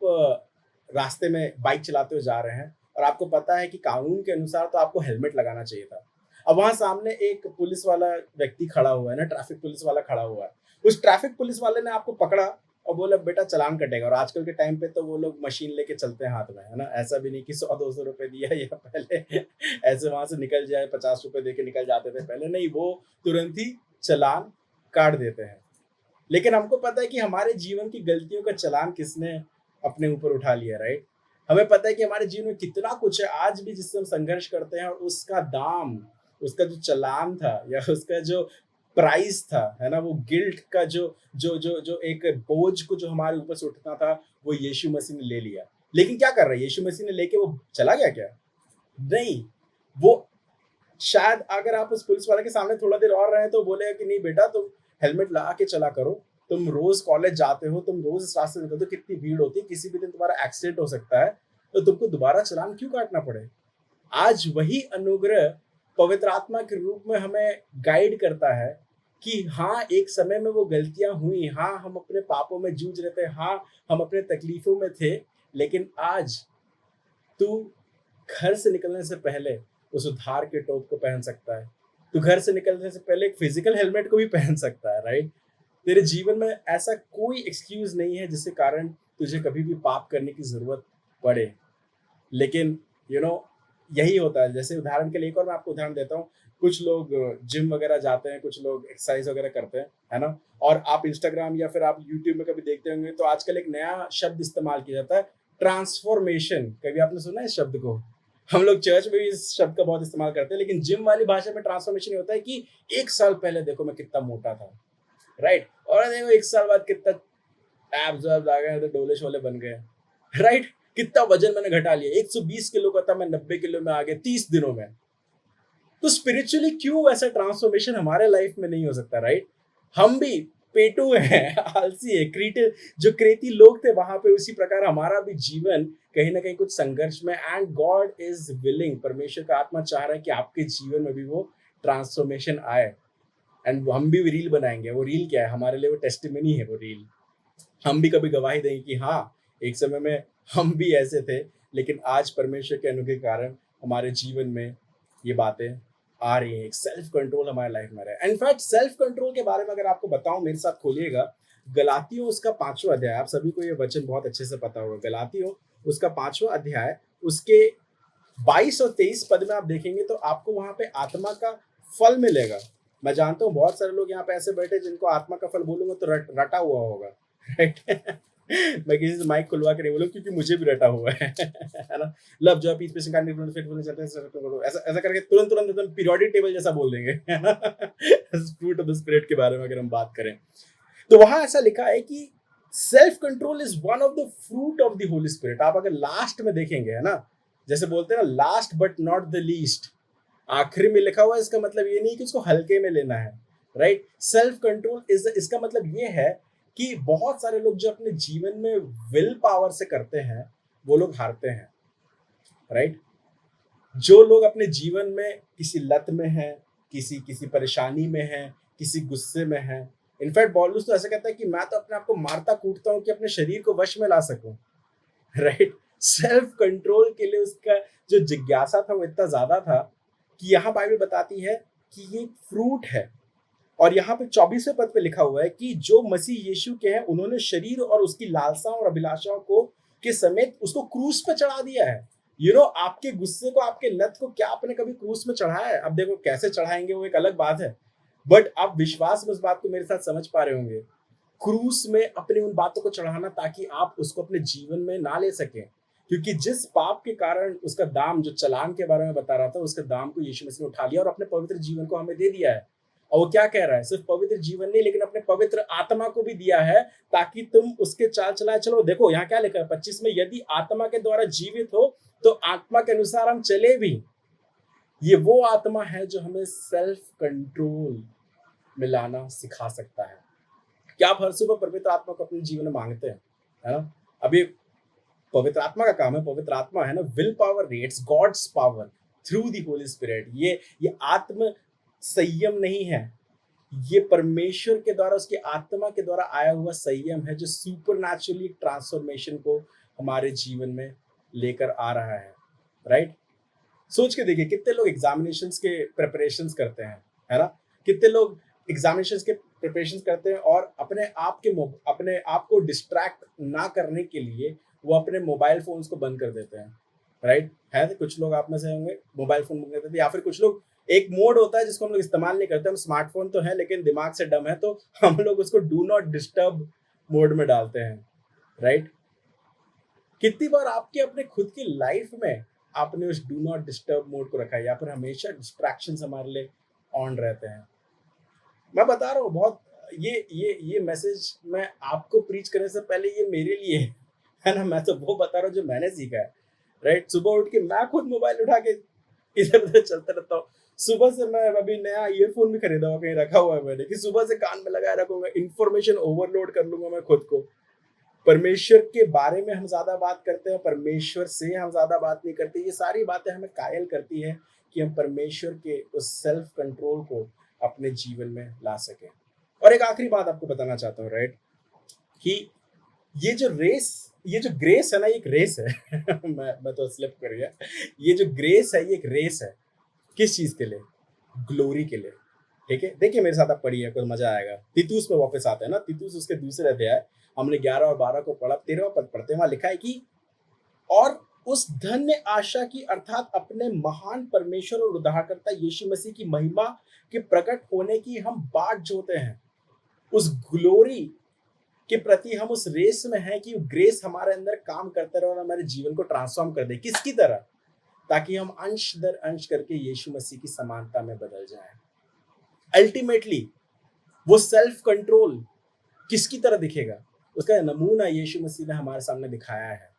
रास्ते में बाइक चलाते हुए जा रहे हैं और आपको पता है कि कानून के अनुसार तो आपको हेलमेट लगाना चाहिए था। अब वहां सामने एक पुलिस वाला व्यक्ति खड़ा हुआ है ना, ट्रैफिक पुलिस वाला खड़ा हुआ है। उस ट्रैफिक पुलिस वाले ने आपको पकड़ा और बोला बेटा चालान कटेगा। और आजकल के टाइम पे तो वो लोग मशीन लेके चलते हैं हाथ में, है ना। ऐसा भी नहीं कि 100-200 रुपए दिया या पहले ऐसे वहां से निकल जाए, 50 रुपए दे के निकल जाते थे पहले, नहीं, वो तुरंत ही चालान काट देते हैं। लेकिन हमको पता है कि हमारे जीवन की गलतियों का चालान किसने अपने ऊपर उठा लिया, राइट। हमें पता है कि हमारे जीवन में कितना कुछ है आज भी जिससे हम संघर्ष करते हैं, और उसका दाम, उसका जो चालान था या उसका जो प्राइस था, है ना? वो गिल्ट का जो एक बोझ को जो हमारे ऊपर से उठना था, वो यीशु मसीह ने ले लिया। लेकिन क्या कर रहा है? यीशु मसीह ने लेके वो चला गया क्या? नहीं। वो शायद अगर आप उस पुलिस वाले के सामने थोड़ा देर और रहे तो बोलेगा कि नहीं बेटा, तुम हेलमेट लगा के चला करो, तुम रोज कॉलेज जाते हो, तुम रोज इस रास्ते से निकलते हो, कितनी भीड़ होती है, किसी भी दिन तुम्हारा एक्सीडेंट हो सकता है, तो तुमको दोबारा चालान क्यों काटना पड़े? आज वही अनुग्रह पवित्र आत्मा के रूप में हमें गाइड करता है कि हाँ, एक समय में वो गलतियां हुई, हाँ, हम अपने पापों में जूझ रहे थे, हाँ, हम अपने तकलीफों में थे, लेकिन आज तू घर से निकलने से पहले उस उद्धार के टोप को पहन सकता है। तू घर से निकलने से पहले एक फिजिकल हेलमेट को भी पहन सकता है, राइट? तेरे जीवन में ऐसा कोई एक्सक्यूज नहीं है जिसके कारण तुझे कभी भी पाप करने की जरूरत पड़े। लेकिन यू you नो know, यही होता है। जैसे उदाहरण के लिए एक और मैं आपको उदाहरण देता हूँ। कुछ लोग जिम वगैरह जाते हैं, कुछ लोग एक्सरसाइज वगैरह करते हैं, है ना? और आप इंस्टाग्राम या फिर आप यूट्यूब में कभी देखते होंगे तो आजकल एक नया शब्द इस्तेमाल किया जाता है, ट्रांसफॉर्मेशन। कभी आपने सुना है इस शब्द को? हम लोग चर्च में भी इस शब्द का बहुत इस्तेमाल करते हैं, लेकिन जिम वाली भाषा में ट्रांसफॉर्मेशन ये होता है कि 1 साल पहले देखो मैं कितना मोटा था, राइट? और देखो 1 साल बाद कितना एब्स वैब्स आ गए, तो डोले शोले बन गए, राइट? कितना वजन मैंने घटा लिया, 120 किलो का था मैं 90 किलो में आ गया 30 दिनों में। तो स्पिरिचुअली क्यों ऐसा ट्रांसफॉर्मेशन हमारे लाइफ में नहीं हो सकता, राइट? हम भी पेटू हैं, आलसी है, जो क्रेती लोग थे वहां पे, उसी प्रकार हमारा भी जीवन कहीं ना कहीं कुछ संघर्ष में, एंड गॉड इज विलिंग, परमेश्वर का आत्मा चाह रहा है कि आपके जीवन में भी वो ट्रांसफॉर्मेशन आए। एंड हम भी रील बनाएंगे। वो रील क्या है हमारे लिए? वो टेस्टिमनी है वो रील। हम भी कभी गवाही देंगे कि हाँ, एक समय में हम भी ऐसे थे, लेकिन आज परमेश्वर के अनुग्रह के कारण हमारे जीवन में ये बातें आ रही हैं। एक सेल्फ कंट्रोल हमारे लाइफ में रहे। इनफैक्ट सेल्फ कंट्रोल के बारे में अगर आपको बताऊं, मेरे साथ खोलिएगा गलातियों उसका 5वां अध्याय। आप सभी को ये वचन बहुत अच्छे से पता होगा। गलातियों उसका 5वां अध्याय, उसके 22 और 23 पद में आप देखेंगे तो आपको वहां पे आत्मा का फल मिलेगा। मैं जानता हूँ बहुत सारे लोग यहाँ पे ऐसे बैठे जिनको आत्मा का फल बोलूंगा तो रटा हुआ होगा, राइट? मैं किसी से माइक खुलवा के नहीं बोलूँ क्योंकि मुझे भी रटा हुआ है ना? लव जो पीस पे सिंगारने फिट बोलने चलते हैं, ऐसा ऐसा करके तुरंत तुरंत एकदम पीरियोडिक टेबल जैसा बोल देंगे, है ना? फ्रूट ऑफ द स्पिरिट के बारे में अगर हम बात करें तो वहां ऐसा लिखा है कि self control is one of the fruit of the Holy spirit. आप अगर लास्ट में देखेंगे, है ना, जैसे बोलते हैं ना, last but not the least, आखिरी में लिखा हुआ है, इसका मतलब ये नहीं कि उसको हल्के में लेना है, राइट? सेल्फ कंट्रोल इज, इसका मतलब ये है कि बहुत सारे लोग जो अपने जीवन में विल पावर से करते हैं वो लोग हारते हैं, राइट? जो लोग अपने जीवन में किसी लत में है, किसी किसी परेशानी में है, किसी गुस्से में है, इनफैक्ट पौलुस तो ऐसा कहता है कि मैं तो अपने आप को मारता कूटता हूँ कि अपने शरीर को वश में ला सकूं, राइट? सेल्फ कंट्रोल के लिए उसका जो जिज्ञासा था वो इतना ज्यादा था कि यहाँ बाइबल बताती है कि ये फ्रूट है। और यहाँ पे 24वें पद पे लिखा हुआ है कि जो मसीह यीशु के हैं उन्होंने शरीर और उसकी लालसाओं और अभिलाषाओं को के समेत उसको क्रूस पे चढ़ा दिया है। आपके गुस्से को, आपके लत को क्या आपने कभी क्रूस में चढ़ाया है? अब देखो कैसे चढ़ाएंगे वो एक अलग बात है, बट आप विश्वास में उस बात को मेरे साथ समझ पा रहे होंगे। क्रूस में अपनी उन बातों को चढ़ाना ताकि आप उसको अपने जीवन में ना ले सकें, क्योंकि जिस पाप के कारण उसका दाम, जो चालान के बारे में बता रहा था, उसके दाम को यीशु मसीह ने उठा लिया और अपने पवित्र जीवन को हमें दे दिया है। और वो क्या कह रहा है? सिर्फ पवित्र जीवन नहीं, लेकिन अपने पवित्र आत्मा को भी दिया है ताकि तुम उसके चाल चलाए चलो। देखो यहाँ क्या लिखा है 25 में, यदि आत्मा के द्वारा जीवित हो तो आत्मा के अनुसार हम चले भी। ये वो आत्मा है जो हमें सेल्फ कंट्रोल में लाना सिखा सकता है। क्या आप हर सुबह पवित्र आत्मा को अपने जीवन में मांगते हैं? है ना? अभी पवित्र आत्मा का काम है, पवित्र आत्मा है ना, will power, it's God's power through the Holy Spirit. ये आत्म संयम नहीं है, ये परमेश्वर के द्वारा, उसके आत्मा के द्वारा आया हुआ संयम है जो सुपरनैचुरली ट्रांसफॉर्मेशन को हमारे जीवन में लेकर आ रहा है, राइट? सोच के देखिए कितने लोग एग्जामिनेशंस के प्रिपरेशंस करते हैं, है ना? कितने लोग एग्जामिनेशंस के प्रिपरेशंस करते हैं और अपने आप को डिस्ट्रैक्ट ना करने के लिए वो अपने मोबाइल फोन्स को बंद कर देते हैं, राइट? है तो कुछ लोग आप में से होंगे मोबाइल फोन बंद कर देते हैं, या फिर कुछ लोग, एक मोड होता है जिसको हम लोग इस्तेमाल नहीं करते, हम स्मार्टफोन तो है लेकिन दिमाग से डम है, तो हम लोग उसको डू नॉट डिस्टर्ब मोड में डालते हैं, राइट? कितनी बार आपके अपने खुद की लाइफ में आपने उस डू नॉट डिस्टर्ब मोड को रखा है, या फिर हमेशा डिस्ट्रैक्शंस हमारे लिए ऑन रहते हैं। मैं बता रहा हूँ बहुत, ये मैसेज मैं आपको प्रीच करने से पहले ये मेरे लिए है ना? मैं तो वो बता रहा हूँ जो मैंने सीखा है, राइट? सुबह उठ के मैं खुद मोबाइल उठा के इधर-उधर चलता रहता हूँ। सुबह से मैं अभी नया ईयरफ़ोन भी खरीदा हुआ, कहीं रखा हुआ है मैंने, कि सुबह से कान में लगाए रखूँगा, इन्फॉर्मेशन ओवरलोड कर लूँगा मैं खुद को। परमेश्वर के बारे में हम ज़्यादा बात करते हैं, परमेश्वर से हम ज़्यादा बात नहीं करते। ये सारी बातें हमें कायल करती हैं कि हम परमेश्वर के उस सेल्फ कंट्रोल को अपने जीवन में ला सकें। और एक आखिरी बात आपको बताना चाहता हूँ, राइट? कि ये जो ग्रेस है ना, ये एक रेस है। मैं तो स्लिप कर गया। ये जो ग्रेस है, ये एक रेस है। किस चीज़ के लिए? ग्लोरी के लिए, ठीक है? देखिए मेरे साथ आप पढ़िए, आपको मज़ा आएगा। तीतुस में वापस आते हैं ना, तीतुस उसके दूसरे अध्याय, हमने 11 और 12 को पढ़ा, 13वां पद पढ़ते हैं, वहाँ लिखा है कि और उस धन्य आशा की, अर्थात अपने महान परमेश्वर और उद्धारकर्ता यीशु मसीह की महिमा के प्रकट होने की हम बाट जोहते हैं। उस ग्लोरी के प्रति हम उस रेस में हैं कि ग्रेस हमारे अंदर काम करता रहे और हमारे जीवन को ट्रांसफॉर्म कर दे। किसकी तरह? ताकि हम अंश दर अंश करके यीशु मसीह की समानता में बदल जाएं। अल्टीमेटली वो सेल्फ कंट्रोल किसकी तरह दिखेगा? उसका नमूना यीशु मसीह ने हमारे सामने दिखाया है।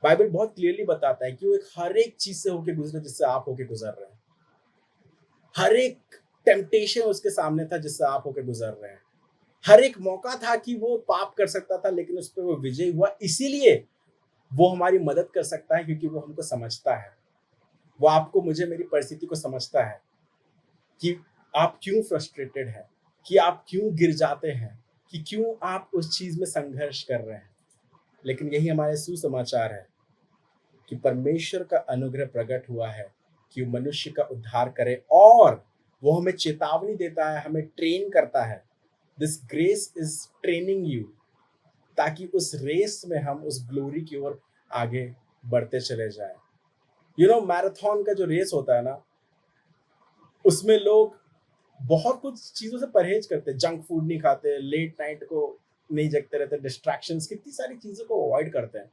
बाइबल बहुत क्लियरली बताता है कि वो एक हर एक चीज से होके गुजरे जिससे आप होके गुजर रहे हैं। हर एक टेम्पटेशन उसके सामने था जिससे आप होके गुजर रहे हैं। हर एक मौका था कि वो पाप कर सकता था, लेकिन उस पर वो विजय हुआ। इसीलिए वो हमारी मदद कर सकता है, क्योंकि वो हमको समझता है। वो आपको, मुझे, मेरी परिस्थिति को समझता है कि आप क्यों फ्रस्ट्रेटेड हैं, कि आप क्यों गिर जाते हैं, कि क्यों आप उस चीज में संघर्ष कर रहे हैं। लेकिन यही हमारे सुसमाचार है कि परमेश्वर का अनुग्रह प्रकट हुआ है कि वो मनुष्य का उद्धार करे, और वो हमें चेतावनी देता है, हमें ट्रेन करता है। This grace is training you, ताकि उस रेस में हम उस ग्लोरी की ओर आगे बढ़ते चले जाएं। मैराथन का जो रेस होता है ना, उसमें लोग बहुत कुछ चीजों से परहेज करते हैं। जंक फूड नहीं खाते, लेट नाइट को नहीं जगते रहते, डिस्ट्रैक्शंस, कितनी सारी चीजों को अवॉइड करते हैं।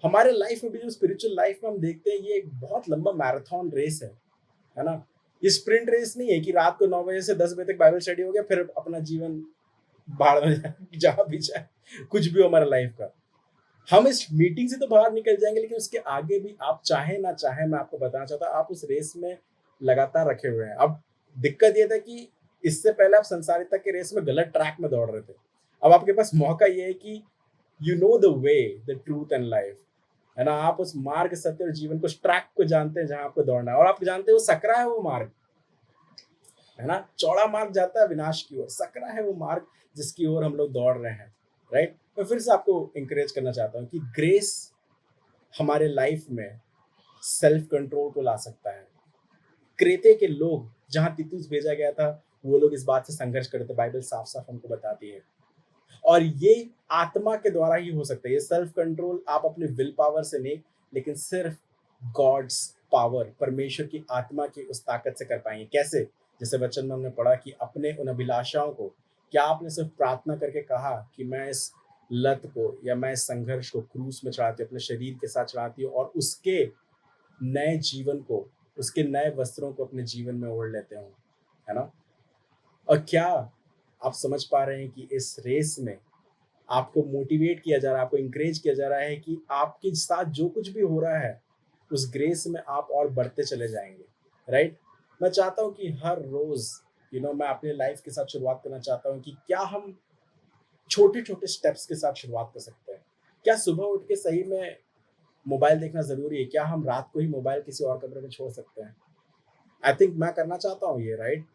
हमारे लाइफ में भी, जो स्पिरिचुअल लाइफ में हम देखते हैं, ये एक बहुत लंबा मैराथन रेस है ना? ये स्प्रिंट रेस नहीं है कि रात को 9 बजे से 10 बजे तक बाइबल स्टडी हो गया, फिर अपना जीवन भाड़ में जाए, जहां भी जाए, कुछ भी हो हमारा लाइफ का। हम इस मीटिंग से तो बाहर निकल जाएंगे, लेकिन उसके आगे भी आप चाहे ना चाहे, मैं आपको बताना चाहता हूँ, आप उस रेस में लगातार रखे हुए हैं। अब दिक्कत ये था कि इससे पहले आप संसारिता के रेस में गलत ट्रैक में दौड़ रहे थे। अब आपके पास मौका ये है कि you know the way, the truth and life, है ना? आप उस मार्ग, सत्य और जीवन को, उस ट्रैक को जानते हैं जहां आपको दौड़ना है, और आप जानते हैं वो सकरा है वो मार्ग, है ना? चौड़ा मार्ग जाता है विनाश की ओर, सकरा है वो मार्ग जिसकी ओर हम लोग दौड़ रहे हैं, राइट? मैं फिर से आपको इंकरेज करना चाहता हूँ कि ग्रेस हमारे लाइफ में सेल्फ कंट्रोल को ला सकता है। क्रेते के लोग, जहां तीतुस भेजा गया था, वो लोग इस बात से संघर्ष करते थे। बाइबल साफ साफ हमको बताती है, और ये आत्मा के द्वारा ही हो सकता है। ये सेल्फ कंट्रोल आप अपने विल पावर से नहीं, लेकिन सिर्फ गॉड्स पावर, परमेश्वर की आत्मा की उस ताकत से कर पाएंगे। कैसे? जैसे वचन में हमने पढ़ा कि अपने उन अभिलाषाओं को, क्या आपने सिर्फ प्रार्थना करके कहा कि मैं इस लत को, या मैं इस संघर्ष को क्रूस में चढ़ाती हूँ, अपने शरीर के साथ चढ़ाती हूँ, और उसके नए जीवन को, उसके नए वस्त्रों को अपने जीवन में ओढ़ लेते हो, है ना? और क्या आप समझ पा रहे हैं कि इस रेस में आपको मोटिवेट किया जा रहा है, आपको इंकरेज किया जा रहा है कि आपके साथ जो कुछ भी हो रहा है, उस ग्रेस में आप और बढ़ते चले जाएंगे, राइट? मैं चाहता हूँ कि हर रोज, मैं अपने लाइफ के साथ शुरुआत करना चाहता हूँ कि क्या हम छोटे छोटे स्टेप्स के साथ शुरुआत कर सकते हैं। क्या सुबह उठ के सही में मोबाइल देखना जरूरी है? क्या हम रात को ही मोबाइल किसी और कमरे में छोड़ सकते हैं? आई थिंक मैं करना चाहता हूँ ये, राइट?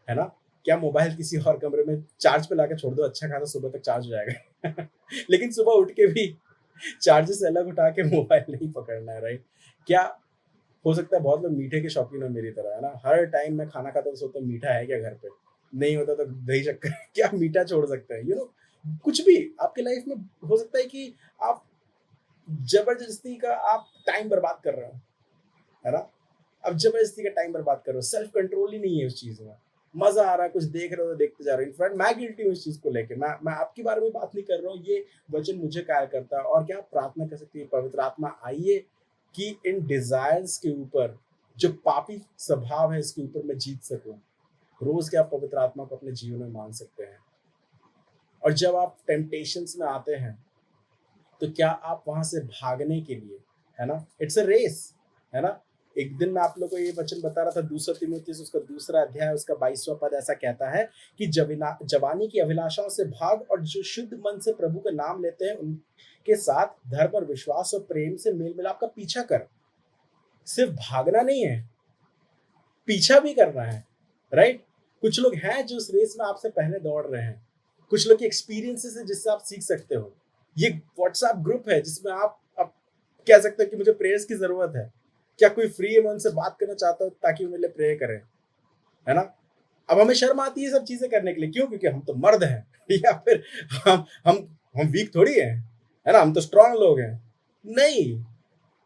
है ना? क्या मोबाइल किसी और कमरे में चार्ज पे लाके छोड़ दो, अच्छा खासा सुबह तक चार्ज हो जाएगा। लेकिन सुबह उठ के भी चार्जर से अलग उठा के मोबाइल नहीं पकड़ना है, राइट? क्या हो सकता है बहुत लोग मीठे के शौकीन हो मेरी तरह, है ना? हर टाइम मैं खाना खाता तो सोचता हूँ मीठा है क्या घर पे, नहीं होता तो दही शक्कर। क्या मीठा छोड़ सकते हैं? कुछ भी आपके लाइफ में हो सकता है कि आप जबरदस्ती का आप टाइम बर्बाद कर रहे हो, है ना? अब जबरदस्ती का टाइम बर्बाद कर रहे हो, सेल्फ कंट्रोल ही नहीं है उस चीज में। मजा आ रहा है, कुछ देख रहे हो तो देखते जा रहे हो। इनफैक्ट मैं गिल्टी हूँ इस चीज को लेके, मैं आपके बारे में बात नहीं कर रहा हूँ, ये वचन मुझे क्या करता है। और क्या आप प्रार्थना कर सकती है, पवित्र आत्मा आइए कि इन डिजायर्स के ऊपर, जो पापी स्वभाव है इसके ऊपर मैं जीत सकूं। रोज क्या आप पवित्र आत्मा को अपने जीवन में मान सकते हैं। और जब आप टेम्पटेशंस में आते हैं तो क्या आप वहां से भागने के लिए, है ना, इट्स अ रेस, है ना। एक दिन मैं आप लोगों को ये वचन बता रहा था, दूसरा तीमुथियुस उसका 2 अध्याय उसका 22वां पद ऐसा कहता है कि जवानी की अभिलाषाओं से भाग, और जो शुद्ध मन से प्रभु का नाम लेते हैं उनके साथ धर्म और विश्वास और प्रेम से मेल मिलाप का पीछा कर। सिर्फ भागना नहीं है, पीछा भी करना है, राइट। कुछ लोग हैं जो उस रेस में आपसे पहले दौड़ रहे हैं, कुछ लोग के एक्सपीरियंसेस है जिससे आप सीख सकते हो। ये व्हाट्सएप ग्रुप है जिसमें आप कह सकते हो कि मुझे प्रेयर्स की जरूरत है, क्या कोई फ्री है, मैं उनसे बात करना चाहता हूँ ताकि वो मेरे लिए प्रेयर करें, है ना। अब हमें शर्म आती है सब चीजें करने के लिए, क्यों? क्योंकि हम तो मर्द हैं या फिर हम वीक थोड़ी है ना, हम तो स्ट्रांग लोग हैं। नहीं,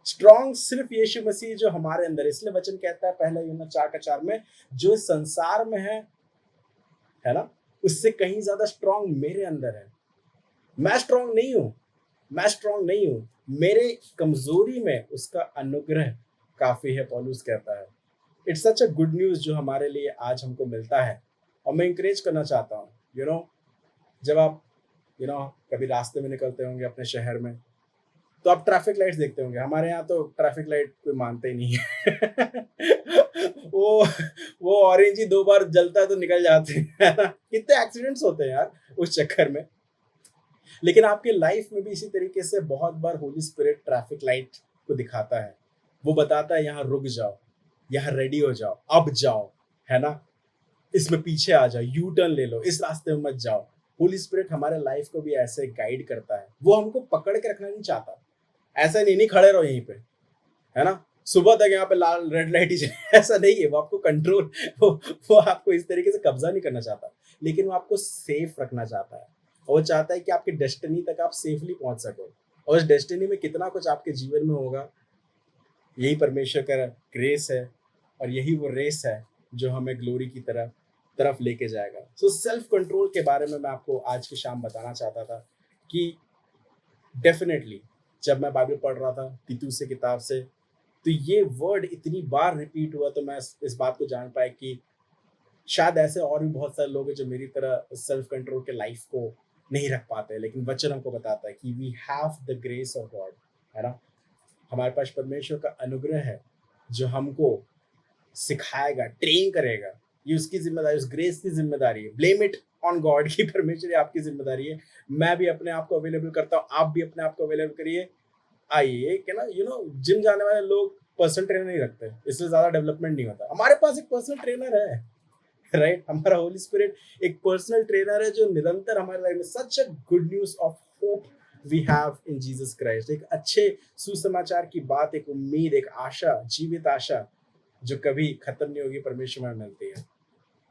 स्ट्रांग सिर्फ यीशु मसीह जो हमारे अंदर है। इसलिए वचन कहता है पहला यूहन्ना 4:4 में, जो इस संसार में है ना, उससे कहीं ज्यादा स्ट्रांग मेरे अंदर है। मैं स्ट्रांग नहीं हूं, मैं स्ट्रांग नहीं हूं, मेरे कमजोरी में उसका अनुग्रह काफी है, पौलुस कहता है। It's such a good news जो हमारे लिए आज हमको मिलता है। और मैं इंकरेज करना चाहता हूँ, जब आप कभी रास्ते में निकलते होंगे अपने शहर में, तो आप ट्रैफिक लाइट्स देखते होंगे। हमारे यहाँ तो ट्रैफिक लाइट कोई मानते ही नहीं है वो ऑरेंज ही 2 बार जलता है तो निकल जाते हैं, है ना। कितने एक्सीडेंट्स होते हैं यार उस चक्कर में। लेकिन आपकी लाइफ में भी इसी तरीके से बहुत बार होली स्पिरिट ट्रैफिक लाइट को दिखाता है। वो बताता है यहाँ रुक जाओ, यहाँ रेडी हो जाओ, अब जाओ, है ना, इसमें पीछे आ जाओ, यू टर्न ले लो, इस रास्ते में मत जाओ। होली स्पिरिट हमारे लाइफ को भी ऐसे गाइड करता है। वो हमको पकड़ के रखना नहीं चाहता, ऐसा नहीं खड़े रहो यहीं पे, है ना, सुबह तक यहाँ पे लाल रेड लाइट ही ऐसा नहीं है। वो आपको कंट्रोल, वो आपको इस तरीके से कब्जा नहीं करना चाहता, लेकिन वो आपको सेफ रखना चाहता है। और वो चाहता है कि आपकी डेस्टिनी तक आप सेफली पहुंच सको। और उस डेस्टिनी में कितना कुछ आपके जीवन में होगा, यही परमेश्वर का ग्रेस है, और यही वो रेस है जो हमें ग्लोरी की तरफ लेके जाएगा। सो सेल्फ कंट्रोल के बारे में मैं आपको आज की शाम बताना चाहता था कि डेफिनेटली जब मैं बाइबल पढ़ रहा था तीतुस से किताब से, तो ये वर्ड इतनी बार रिपीट हुआ, तो मैं इस बात को जान पाया कि शायद ऐसे और भी बहुत सारे लोग हैं जो मेरी तरह सेल्फ कंट्रोल के लाइफ को नहीं रख पाते, लेकिन वचन हमको बताता है कि we have the grace of God, है ना। हमारे पास परमेश्वर का अनुग्रह है जो हमको सिखाएगा, ट्रेन करेगा। ये उसकी जिम्मेदारी, उस ग्रेस की जिम्मेदारी है। ब्लेम इट ऑन गॉड की परमेश्वर, आपकी जिम्मेदारी है। मैं भी अपने आप को अवेलेबल करता हूँ, आप भी अपने आप को अवेलेबल करिए। आइए कि ना, जिम जाने वाले लोग पर्सनल ट्रेनर नहीं रखते, इसलिए ज्यादा डेवलपमेंट नहीं होता। हमारे पास एक पर्सनल ट्रेनर है, राइट। हमारा होली स्पिरिट एक पर्सनल ट्रेनर है जो निरंतर हमारे लाइफ में such a good news of hope we have in Jesus Christ. एक अच्छे सुसमाचार की बात, एक उम्मीद, एक आशा, जीवित आशा जो कभी खत्म नहीं होगी, परमेश्वर में मिलती है।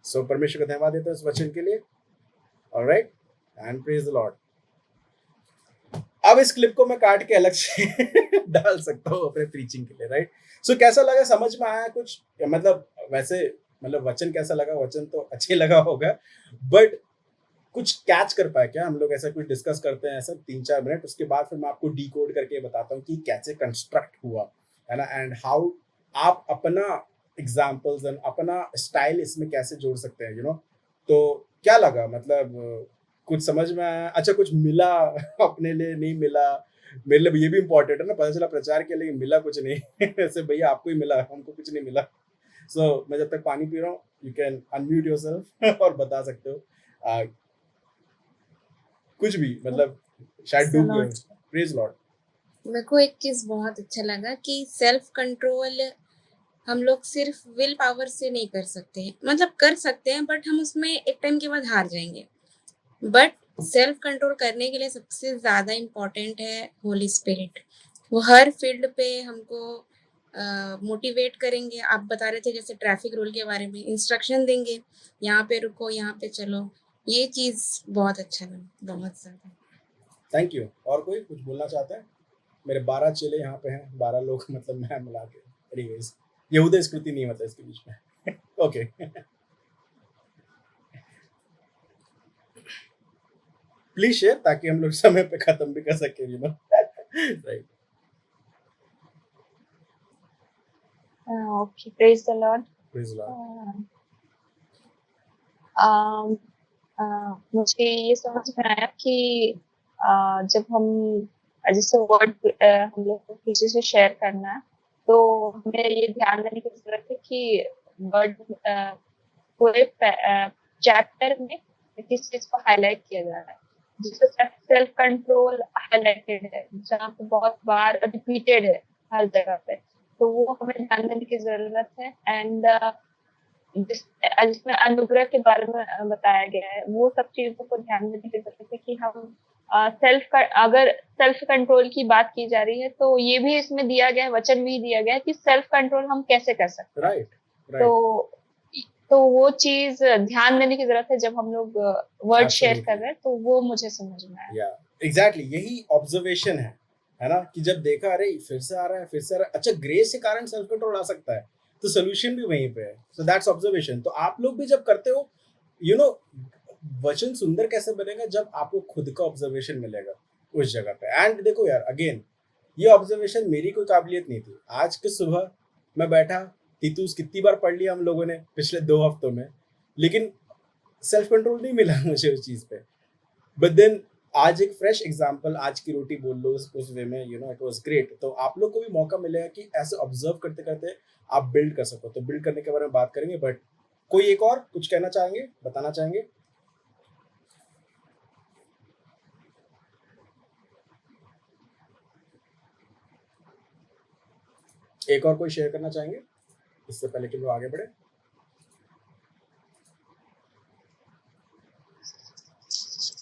सो परमेश्वर का धन्यवाद देते हैं इस वचन के लिए। Alright, and praise the Lord. अब इस क्लिप को मैं काट के अलग से डाल सकता हूँ अपने प्रीचिंग के लिए, राइट। सो कैसा लगा, समझ में आया कुछ? मतलब वैसे वचन कैसा लगा? वचन तो अच्छे लगा होगा, बट कुछ कैच कर पाए क्या हम लोग? ऐसा कुछ डिस्कस करते हैं ऐसा 3-4 मिनट, उसके बाद फिर मैं आपको डिकोड करके बताता हूँ कि कैसे कंस्ट्रक्ट हुआ, है ना, एंड हाउ आप अपना एग्जाम्पल्स एंड अपना स्टाइल इसमें कैसे जोड़ सकते हैं। तो क्या लगा, मतलब कुछ समझ में आया? अच्छा, कुछ मिला अपने लिए? नहीं मिला? मेरे लिए ये भी इम्पोर्टेंट है ना, पता चला प्रचार के लिए मिला कुछ नहीं ऐसे भैया आपको ही मिला, हमको कुछ नहीं मिला। सो मैं जब तक पानी पी रहा हूँ, यू कैन अनम्यूट योरसेल्फ और बता सकते हो कुछ भी, मतलब शायद डूब गए। Praise Lord. मेरे को एक चीज बहुत अच्छा लगा कि सेल्फ कंट्रोल हम लोग सिर्फ विल पावर से नहीं कर सकते हैं, मतलब कर सकते हैं बट हम उसमें एक टाइम के बाद हार जाएंगे। बट सेल्फ कंट्रोल करने के लिए सबसे ज्यादा इम्पोर्टेंट है होली स्पिरिट। वो हर फील्ड पे हमको मोटिवेट करेंगे। आप बता रहे थे जैसे ट्रैफिक रूल के बारे में इंस्ट्रक्शन देंगे, यहाँ पे रुको, यहाँ पे चलो। ये चीज बहुत अच्छा लगा, बहुत ज्यादा। Thank you. और कोई कुछ बोलना चाहता है? मेरे 12 चेले यहाँ पे हैं, 12 लोग, मतलब मैं मिला के। एनीवेज, यहूदा स्कृति नहीं मतलब इसके बीच में ओके प्लीज शेयर, ताकि हम लोग समय पे खत्म भी कर सके, right. Okay, praise the Lord. Praise Lord. Um, मुझे ये समझ में आया कि जब हम जैसे वर्ड हम लोग को किसी से शेयर करना है, तो हमें ये ध्यान देने की जरूरत है कि वर्ड पूरे चैप्टर में किस चीज को हाईलाइट किया जा रहा है। जिससे सेल्फ कंट्रोल हाईलाइटेड है, जहाँ पे बहुत बार रिपीटेड है हर जगह पे, तो वो हमें ध्यान देने की जरूरत है। एंड जिसमें अनुग्रह के बारे में बताया गया है, वो सब चीजों को ध्यान देने की जरूरत है कि हम अगर सेल्फ कंट्रोल की बात की जा रही है, तो ये भी इसमें दिया गया है, वचन भी दिया गया है कि सेल्फ कंट्रोल हम कैसे कर सकते हैं। राइट तो वो चीज ध्यान देने की जरूरत है जब हम लोग वर्ड शेयर Absolutely. कर रहे हैं, तो वो मुझे समझ में आया। या एग्जैक्टली यही ऑब्जर्वेशन है ना, कि जब देखा अरे फिर से आ रहा है, फिर से आ रहा है, अच्छा ग्रेस के कारण सेल्फ कंट्रोल आ सकता है, तो सोल्यूशन भी वहीं पे है। So that's observation. तो आप लोग भी जब करते हो, यू नो, वचन सुंदर कैसे बनेगा जब आपको खुद का ऑब्जर्वेशन मिलेगा उस जगह पे। एंड देखो यार, अगेन ये ऑब्जर्वेशन मेरी कोई काबिलियत नहीं थी। आज के सुबह मैं बैठा, तीतूस कितनी बार पढ़ लिया हम लोगों ने पिछले 2 हफ्तों में, लेकिन सेल्फ कंट्रोल नहीं मिला मुझे उस चीज पे। बट देन आज एक फ्रेश एग्जांपल, आज की रोटी बोल लो उस वे में, इट वाज ग्रेट। तो आप लोग को भी मौका मिलेगा कि ऐसे ऑब्जर्व करते करते आप बिल्ड कर सको। तो बिल्ड करने के बारे में बात करेंगे, बट कोई एक और कुछ कहना चाहेंगे, बताना चाहेंगे? एक और कोई शेयर करना चाहेंगे इससे पहले कि लोग आगे बढ़े?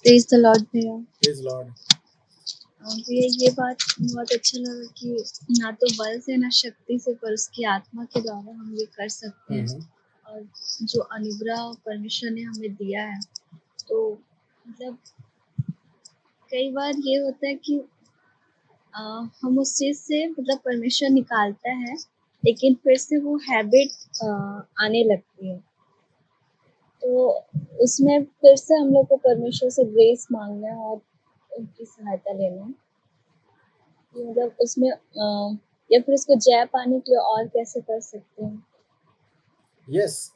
प्रेज द लॉर्ड भैया। Praise Lord. भैया ये बात बहुत अच्छा लगा कि ना तो बल से ना शक्ति से, पर उसकी आत्मा के द्वारा हम ये कर सकते हैं। और जो अनुग्रह परमेश्वर ने हमें दिया है, तो मतलब कई बार ये होता है कि हम उस चीज से मतलब परमेश्वर निकालता है, लेकिन फिर से वो हैबिट आने लगती है। तो उसमें फिर से हम लोग को परमेश्वर से ग्रेस मांगना है और उनकी सहायता लेना है कि मतलब उसमें या फिर उसको जय पाने के लिए और कैसे कर सकते हैं। यस।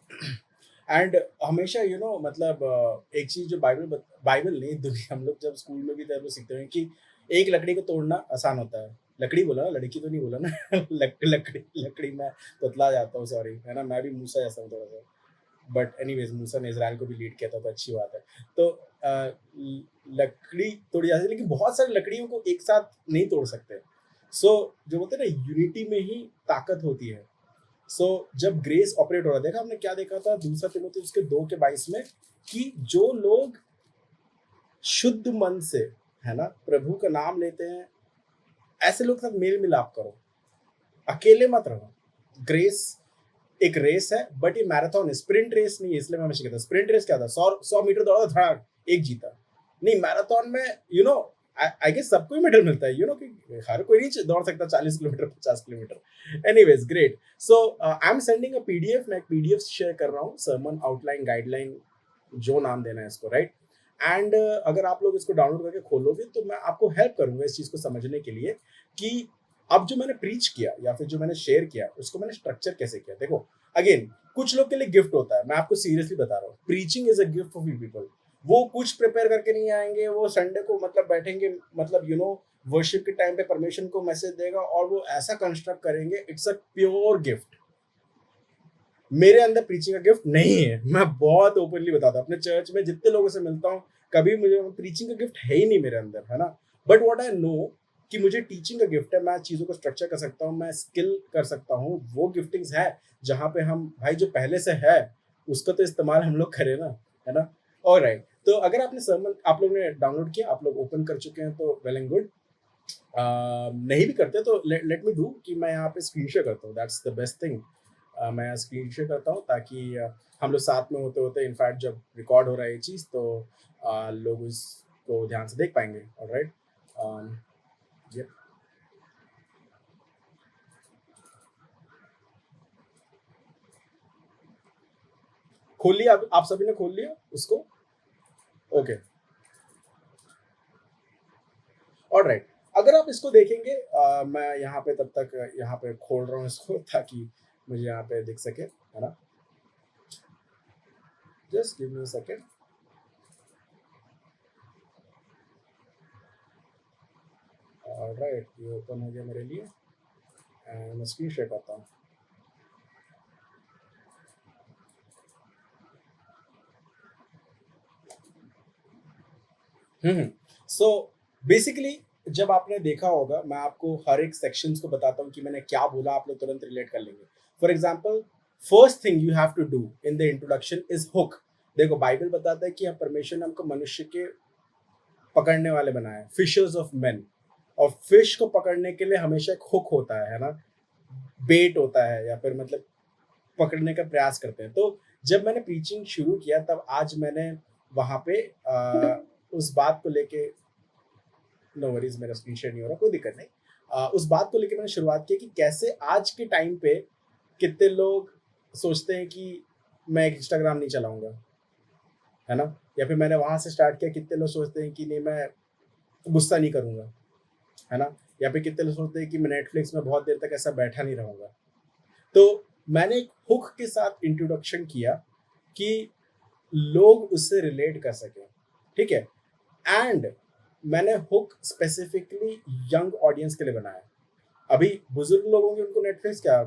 एंड हमेशा मतलब एक चीज जो बाइबल नहीं, दुनिया, हम लोग जब स्कूल में भी थे, सीखते हैं कि एक लकड़ी को तोड़ना आसान होता है। लकड़ी बोला ना, लड़की तो नहीं बोला ना। लकड़ी में तोतला जाता हूँ, सॉरी, है ना, मैं भी मूसा जैसा हूँ थोड़ा सा। बट एनीवेज, मूसा ने इजराइल को भी लीड किया था, तो अच्छी बात है। तो लकड़ी तोड़ी जाती है, लेकिन बहुत सारी लकड़ियों को एक साथ नहीं तोड़ सकते। सो जो बोलते हैं ना, यूनिटी में ही ताकत होती है। सो जब ग्रेस ऑपरेट हो रहा, देखा हमने क्या देखा था दूसरा तिमोथेयुस के 2:22 में, कि जो लोग शुद्ध मन से, है ना, प्रभु का नाम लेते हैं, ऐसे लोग साथ मेल मिलाप करो, अकेले मत रहो। ग्रेस एक रेस है, बट ये मैराथन है, स्प्रिंट रेस नहीं है। इसलिए मैं हमेशा कहता हूँ, स्प्रिंट रेस क्या था, 100 मीटर दौड़ा था, धड़ाक एक जीता। नहीं, मैराथन में आई गेस सबको ही मेडल मिलता है, कि हर कोई नहीं दौड़ सकता 40 kilometre 50 kilometre. Anyways, great. So I am sending a PDF, मैं एक पीडीएफ शेयर कर रहा हूँ, सर्मन आउटलाइन गाइडलाइन, जो नाम देना है इसको, राइट। एंड अगर आप लोग इसको डाउनलोड करके खोलोगे, तो मैं आपको हेल्प करूंगा इस चीज को समझने के लिए कि अब जो मैंने प्रीच किया या फिर जो मैंने शेयर किया, उसको मैंने स्ट्रक्चर कैसे किया। देखो, अगेन, कुछ लोग के लिए गिफ्ट होता है, मैं आपको सीरियसली बता रहा हूँ, preaching is a gift for few people. वो कुछ प्रिपेयर करके नहीं आएंगे, वो संडे को मतलब बैठेंगे, मतलब वर्शिप के टाइम पे परमिशन को मैसेज देगा और वो ऐसा कंस्ट्रक्ट करेंगे, इट्स अ प्योर गिफ्ट। मेरे अंदर प्रीचिंग का गिफ्ट नहीं है, मैं बहुत ओपनली बताता हूँ, अपने चर्च में जितने लोगों से मिलता हूँ, कभी मुझे प्रीचिंग का गिफ्ट है ही नहीं मेरे अंदर, है ना। बट व्हाट आई नो कि मुझे टीचिंग का गिफ्ट है, मैं चीज़ों को स्ट्रक्चर कर सकता हूँ, मैं स्किल कर सकता हूँ, वो गिफ्टिंग्स है जहाँ पे हम भाई जो पहले से है उसका तो इस्तेमाल हम लोग करें ना, है ना। ऑलराइट, तो अगर आपने सर्मन आप लोग ने डाउनलोड किया, आप लोग ओपन कर चुके हैं, तो वेल एंड गुड। नहीं भी करते तो लेट मी डू कि मैं यहाँ पे स्क्रीन शेयर करता हूँ, दैट्स द बेस्ट थिंग। मैं स्क्रीन शेयर करता हूँ ताकि हम लोग साथ में होते होते, इनफैक्ट जब रिकॉर्ड हो रहा है ये चीज़, तो लोग उसको ध्यान से देख पाएंगे। ऑलराइट, ये खोल लिया, आप सभी ने खोल लिया उसको? ओके, ऑलराइट, अगर आप इसको देखेंगे, मैं यहाँ पे तब तक यहाँ पे खोल रहा हूँ इसको ताकि मुझे यहाँ पे दिख सके, है ना? Just give me a second. Alright, ये ओपन हो गया मेरे लिए एंड मैं स्क्रीन शेयर करता हूँ। सो बेसिकली जब आपने देखा होगा, मैं आपको हर एक सेक्शंस को बताता हूँ कि मैंने क्या बोला, आप लोग तुरंत रिलेट कर लेंगे। For example, first thing you have to do in the introduction is hook. देखो, बाइबल बताता है कि हम परमेश्वर ने हमको मनुष्य के पकड़ने वाले बनाए, फिशर्स ऑफ मेन, और फिश को पकड़ने के लिए हमेशा एक हुक होता है ना, बेट होता है, या फिर मतलब पकड़ने का प्रयास करते हैं। तो जब मैंने प्रीचिंग शुरू किया तब आज मैंने वहां पे उस बात को लेके, नो वरीज, मेरा स्क्रीन शेयर नहीं हो रहा, कोई दिक्कत नहीं, उस बात को लेके मैंने शुरुआत की कि कैसे आज के टाइम पे कितने लोग सोचते हैं कि मैं इंस्टाग्राम नहीं चलाऊंगा, है ना, या फिर मैंने वहां से स्टार्ट किया, कितने लोग सोचते हैं कि नहीं मैं गुस्सा नहीं करूंगा, है ना, या फिर कितने लोग सोचते हैं कि मैं नेटफ्लिक्स में बहुत देर तक ऐसा बैठा नहीं रहूंगा। तो मैंने एक हुक के साथ इंट्रोडक्शन किया कि लोग उससे रिलेट कर सकें, ठीक है, एंड मैंने हुक स्पेसिफिकली यंग ऑडियंस के लिए बनाया। अभी बुजुर्ग लोग होंगे, उनको नेटफ्लिक्स क्या,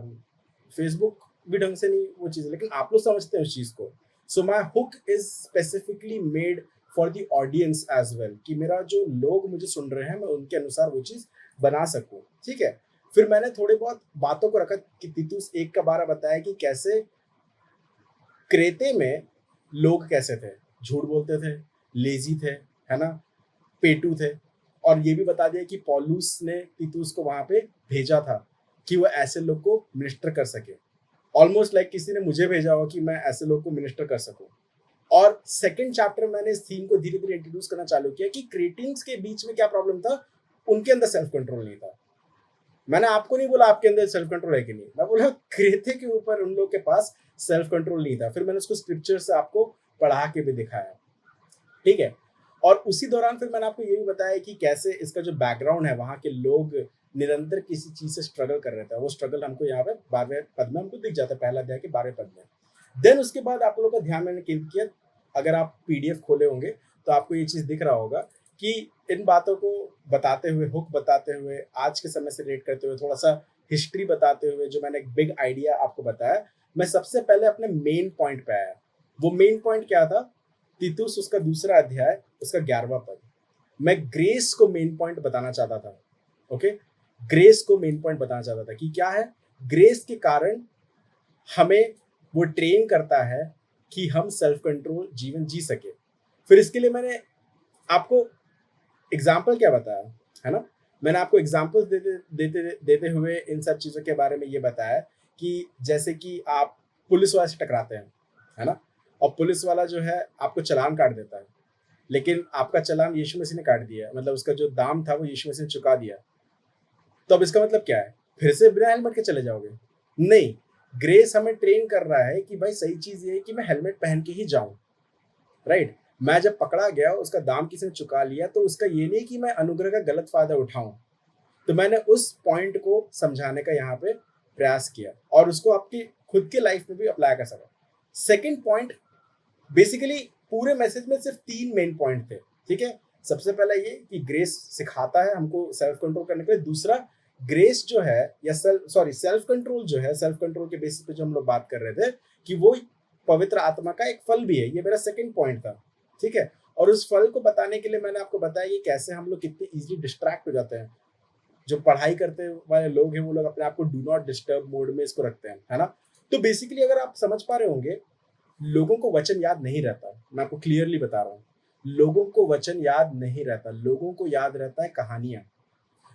फेसबुक भी ढंग से नहीं वो चीज़, लेकिन आप लोग समझते हैं उस चीज़ को। So my hook is specifically made for the audience as well, कि मेरा जो लोग मुझे सुन रहे हैं मैं उनके अनुसार वो चीज़ बना सकूं, ठीक है। फिर मैंने थोड़ी बहुत बातों को रखा कि तीतुस 1 का 12 बताया कि कैसे क्रेते में लोग कैसे थे, झूठ बोलते थे, लेजी थे, है ना, पेटू थे, और ये भी बता दिया कि पौलुस ने तीतुस को वहां पे भेजा था कि वो ऐसे लोग को मिनिस्टर कर सके, ऑलमोस्ट लाइक किसी ने मुझे भेजा हो कि मैं ऐसे लोग को मिनिस्टर कर सकूं। और सेकंड चैप्टर मैंने इस थीम को धीरे धीरे इंट्रोड्यूस करना चालू किया कि क्रिएटिव्स के बीच में क्या प्रॉब्लम था, उनके अंदर सेल्फ कंट्रोल नहीं था। मैंने आपको नहीं बोला आपके अंदर सेल्फ कंट्रोल है कि नहीं, मैं बोला क्रेते के ऊपर उन लोग के पास सेल्फ कंट्रोल नहीं था। फिर मैंने उसको स्क्रिप्चर से आपको पढ़ा के भी दिखाया, ठीक है। और उसी दौरान फिर मैंने आपको ये भी बताया कि कैसे इसका जो बैकग्राउंड है, वहाँ के लोग निरंतर किसी चीज से स्ट्रगल कर रहे थे, वो स्ट्रगल हमको यहाँ पे 12वें पद में हमको दिख जाता है, पहला अध्याय के 12वें पद में। देन उसके बाद आप लोगों का ध्यान मैंने केंद्रित किया, अगर आप पीडीएफ खोले होंगे तो आपको ये चीज दिख रहा होगा कि इन बातों को बताते हुए, हुक बताते हुए, आज के समय से रिलेट करते हुए, थोड़ा सा हिस्ट्री बताते हुए, जो मैंने एक बिग आइडिया आपको बताया, मैं सबसे पहले अपने मेन पॉइंट पे आया। वो मेन पॉइंट क्या था? तीतुस उसका दूसरा अध्याय, उसका 11वां पद। मैं ग्रेस को मेन पॉइंट बताना चाहता था, ओके, ग्रेस को मेन पॉइंट बताना चाहता था कि क्या है, ग्रेस के कारण हमें वो ट्रेन करता है कि हम सेल्फ कंट्रोल जीवन जी सके। फिर इसके लिए मैंने आपको एग्जाम्पल क्या बताया, है ना, मैंने आपको एग्जाम्पल देते हुए इन सब चीज़ों के बारे में ये बताया कि जैसे कि आप पुलिस वाले से टकराते हैं, है ना, और पुलिस वाला जो है आपको चालान काट देता है, लेकिन आपका चालान यीशु मसीह ने काट दिया, मतलब उसका जो दाम था वो यीशु मसीह ने चुका दिया। तो अब इसका मतलब क्या है, फिर से बिना हेलमेट के चले जाओगे? नहीं, ग्रेस हमें ट्रेन कर रहा है कि भाई सही चीज ये है कि मैं हेलमेट पहन के ही जाऊं, राइट। मैं जब पकड़ा गया, उसका दाम किसी ने चुका लिया, तो उसका ये नहीं कि मैं अनुग्रह का गलत फायदा उठाऊं। तो मैंने उस पॉइंट को समझाने का यहाँ पे प्रयास किया और उसको आपकी खुद के लाइफ में भी अप्लाई कर सका। सेकेंड पॉइंट, बेसिकली पूरे मैसेज में सिर्फ 3 मेन पॉइंट थे, ठीक है। सबसे पहला ये कि ग्रेस सिखाता है हमको सेल्फ कंट्रोल करने के लिए। दूसरा, ग्रेस जो है या सेल्फ कंट्रोल जो है, सेल्फ कंट्रोल के बेसिस पे जो हम लोग बात कर रहे थे कि वो पवित्र आत्मा का एक फल भी है, ये मेरा सेकंड पॉइंट था, ठीक है। और उस फल को बताने के लिए मैंने आपको बताया कि कैसे हम लोग कितने इजीली डिस्ट्रैक्ट हो जाते हैं। जो पढ़ाई करते वाले लोग हैं वो लोग अपने आप को डू नॉट डिस्टर्ब मोड में इसको रखते हैं, है ना। तो बेसिकली अगर आप समझ पा रहे होंगे, लोगों को वचन याद नहीं रहता, मैं आपको क्लियरली बता रहा हूँ, लोगों को वचन याद नहीं रहता, लोगों को याद रहता है कहानियां,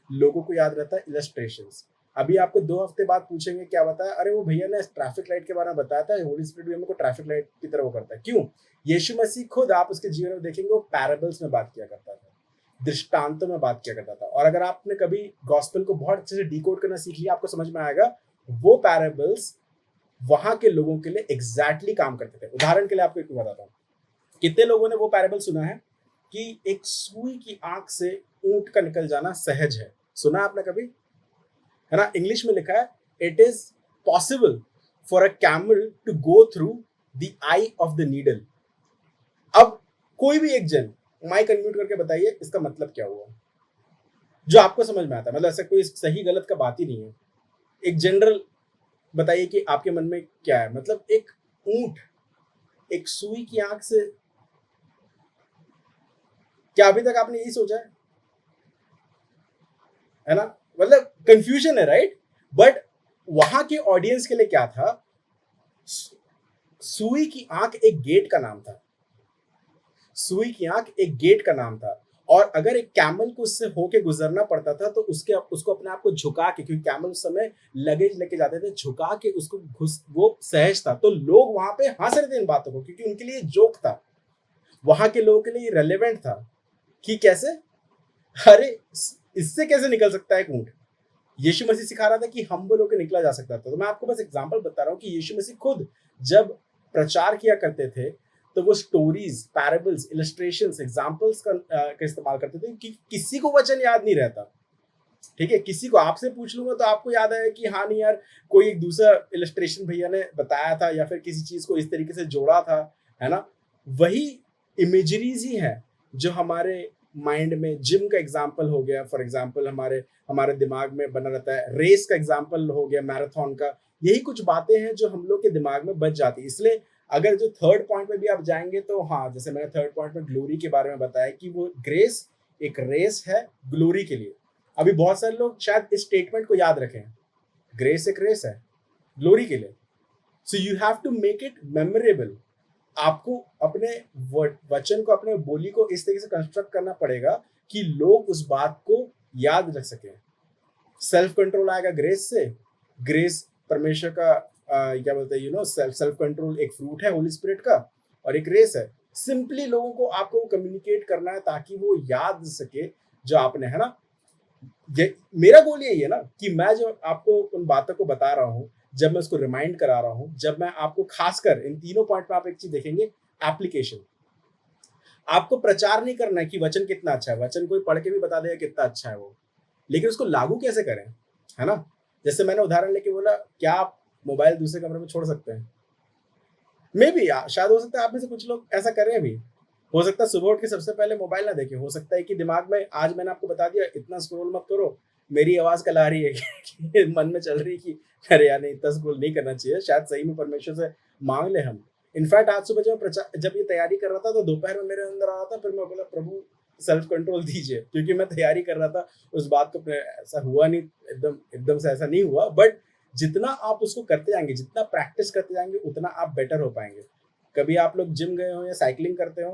लोगों को याद रहता है इलस्ट्रेशंस। अभी आपको 2 हफ्ते बाद पूछेंगे क्या बताया, अरे वो भैया ने ट्रैफिक लाइट के बारे में बताया था, होली स्पिरिट भी हमको ट्रैफिक लाइट की तरह वो करता है। क्यों? यीशु मसीह खुद, आप उसके जीवन में देखेंगे, वो पैराबल्स में बात किया करता था, दृष्टांतों में बात किया करता था। और अगर आपने कभी गॉस्पेल को बहुत अच्छे से डिकोड करना सीख लिया, आपको समझ में आएगा वो पैराबल्स वहां के लोगों के लिए एग्जैक्टली काम करते थे। उदाहरण के लिए आपको एक बताता हूँ, कितने लोगों ने वो पैराबल सुना है कि एक सुई की आंख से ऊंट का निकल जाना सहज है। सुना आपने कभी? है ना? इंग्लिश में लिखा है it is possible for a camel to go through the eye of the needle. अब कोई भी एक जन माइक अनम्यूट करके बताइए इसका मतलब क्या हुआ, जो आपको समझ में आता है। मतलब ऐसा कोई सही गलत का बात ही नहीं है। एक जनरल बताइए कि आपके मन में क्या है। मतलब एक ऊंट एक सुई की आंख से, क्या अभी तक आपने यही सोचा है ना? मतलब कंफ्यूजन है, राइट? बट वहां के ऑडियंस के लिए क्या था, सुई की आंख एक गेट का नाम था। सुई की आंख एक गेट का नाम था, और अगर एक कैमल को उससे होके गुजरना पड़ता था तो उसको अपने आप को झुका के, क्योंकि कैमल उस समय लगेज लेके जाते थे, झुका के उसको वो सहज था। तो लोग वहां पे हंस रहे थे इन बातों को, क्योंकि उनके लिए जोक था, वहां के लोगों के लिए रेलेवेंट था कि कैसे, अरे इससे कैसे निकल सकता है एक ऊंट। यीशु मसीह सिखा रहा था कि हम्बल होकर निकला जा सकता था। तो मैं आपको बस एग्जांपल बता रहा हूँ कि यीशु मसीह खुद जब प्रचार किया करते थे तो वो स्टोरीज, पैराबल्स, इलस्ट्रेशंस, एग्जांपल्स का इस्तेमाल करते थे कि किसी को वचन याद नहीं रहता। ठीक है, किसी को आपसे पूछ लूंगा तो आपको याद आएगा कि हाँ नहीं यार, कोई एक दूसरा इलस्ट्रेशन भैया ने बताया था या फिर किसी चीज को इस तरीके से जोड़ा था, है ना? वही इमेजरीज ही है जो हमारे माइंड में, जिम का एग्जाम्पल हो गया फॉर एग्जाम्पल, हमारे दिमाग में बना रहता है। रेस का एग्जाम्पल हो गया, मैराथन का। यही कुछ बातें हैं जो हम लोग के दिमाग में बच जाती है। इसलिए अगर जो थर्ड पॉइंट में भी आप जाएंगे तो हाँ, जैसे मैंने थर्ड पॉइंट में ग्लोरी के बारे में बताया कि वो ग्रेस एक रेस है ग्लोरी के लिए। अभी बहुत सारे लोग शायद इस स्टेटमेंट को याद रखें, ग्रेस एक रेस है ग्लोरी के लिए। So you have to make it memorable. आपको अपने वचन को, अपने बोली को इस तरीके से कंस्ट्रक्ट करना पड़ेगा कि लोग उस बात को याद रख सकें। सेल्फ कंट्रोल आएगा ग्रेस से। ग्रेस परमेश्वर का क्या बोलते हैं, सेल्फ कंट्रोल एक फ्रूट है होली स्पिरिट का, और एक रेस है। सिंपली लोगों को आपको कम्युनिकेट करना है ताकि वो याद सके जो आपने, है ना? मेरा गोल यही है ना कि मैं जो आपको उन बातों को बता रहा हूँ, जब मैं उसको रिमाइंड करा रहा हूँ, जब मैं आपको खासकर इन तीनों पॉइंट में आप एक चीज देखेंगे, एप्लीकेशन। आपको प्रचार नहीं करना है कि वचन कितना अच्छा है, वचन कोई पढ़ के भी बता देगा कितना अच्छा है वो, लेकिन उसको लागू कैसे करें, है ना? जैसे मैंने उदाहरण लेके बोला, क्या आप मोबाइल दूसरे कमरे में छोड़ सकते हैं? मे भी शायद हो सकता है आप में से कुछ लोग ऐसा करें अभी। हो सकता है सुबह उठ के सबसे पहले मोबाइल ना देखें। हो सकता है कि दिमाग में, आज मैंने आपको बता दिया इतना स्क्रॉल मत करो, मेरी आवाज कल आ रही है कि मन में चल रही है कि अरे यार नहीं, इतना स्क्रॉल नहीं करना चाहिए। शायद सही में परमेश्वर से मांग ले हम। इनफैक्ट आज सुबह जब ये तैयारी कर रहा था तो दोपहर में मेरे अंदर आ रहा था, फिर मैं बोला प्रभु सेल्फ कंट्रोल दीजिए, क्योंकि मैं तैयारी कर रहा था उस बात को। ऐसा हुआ नहीं, एकदम से ऐसा नहीं हुआ, बट जितना आप उसको करते जाएंगे, जितना प्रैक्टिस करते जाएंगे, उतना आप बेटर हो पाएंगे। कभी आप लोग जिम गए हो या साइकिलिंग करते हो,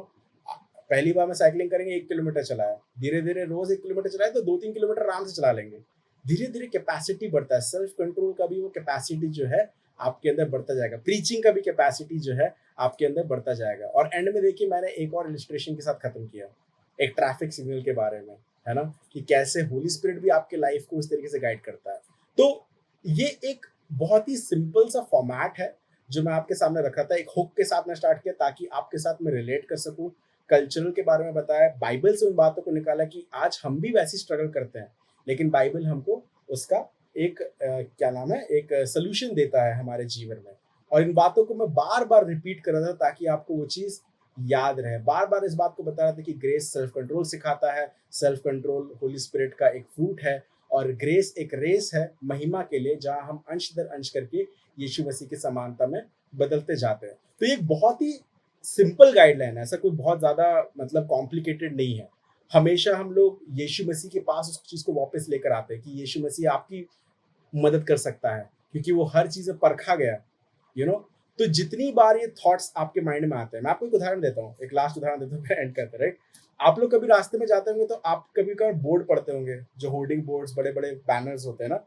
पहली बार में साइकिलिंग करेंगे 1 किलोमीटर चलाया, धीरे धीरे रोज 1 किलोमीटर चलाए तो 2-3 किलोमीटर आराम से चला लेंगे। धीरे धीरे कैपेसिटी बढ़ता है। सेल्फ कंट्रोल का भी वो कैपेसिटी जो है आपके अंदर बढ़ता जाएगा। प्रीचिंग का भी कैपेसिटी जो है आपके अंदर बढ़ता जाएगा। और एंड में देखिए, मैंने एक और इलस्ट्रेशन के साथ खत्म किया, एक ट्रैफिक सिग्नल के बारे में, है ना, कि कैसे होली स्पिरिट भी आपके लाइफ को इस तरीके से गाइड करता है। तो ये एक बहुत ही सिंपल सा फॉर्मेट है जो मैं आपके सामने रखा था। एक हुक के साथ मैं स्टार्ट किया ताकि आपके साथ मैं रिलेट कर सकूं। कल्चरल के बारे में बताया, बाइबल से उन बातों को निकाला कि आज हम भी वैसी स्ट्रगल करते हैं, लेकिन बाइबल हमको उसका एक क्या नाम है, एक सोल्यूशन देता है हमारे जीवन में। और इन बातों को मैं बार बार रिपीट कर रहा था ताकि आपको वो चीज याद रहे। बार बार इस बात को बता रहा था कि ग्रेस सेल्फ कंट्रोल सिखाता है, सेल्फ कंट्रोल होली स्पिरिट का एक फ्रूट है, और ग्रेस एक रेस है महिमा के लिए, जहां हम अंश दर अंश करके यीशु मसीह की समानता में बदलते जाते हैं। तो ये एक बहुत ही सिंपल गाइडलाइन है, ऐसा कोई बहुत ज्यादा मतलब कॉम्प्लिकेटेड नहीं है। हमेशा हम लोग यीशु मसीह के पास उस चीज को वापस लेकर आते हैं कि यीशु मसीह आपकी मदद कर सकता है, क्योंकि वो हर चीज परखा गया, तो जितनी बार ये थॉट्स आपके माइंड में आते हैं, मैं आपको एक उदाहरण देता हूँ, एक लास्ट उदाहरण देता हूँ, फिर एंड करते हैं, राइट? आप लोग कभी रास्ते में जाते होंगे तो आप कभी कभी बोर्ड पढ़ते होंगे, जो होर्डिंग बोर्ड्स, बड़े बड़े बैनर्स होते हैं ना।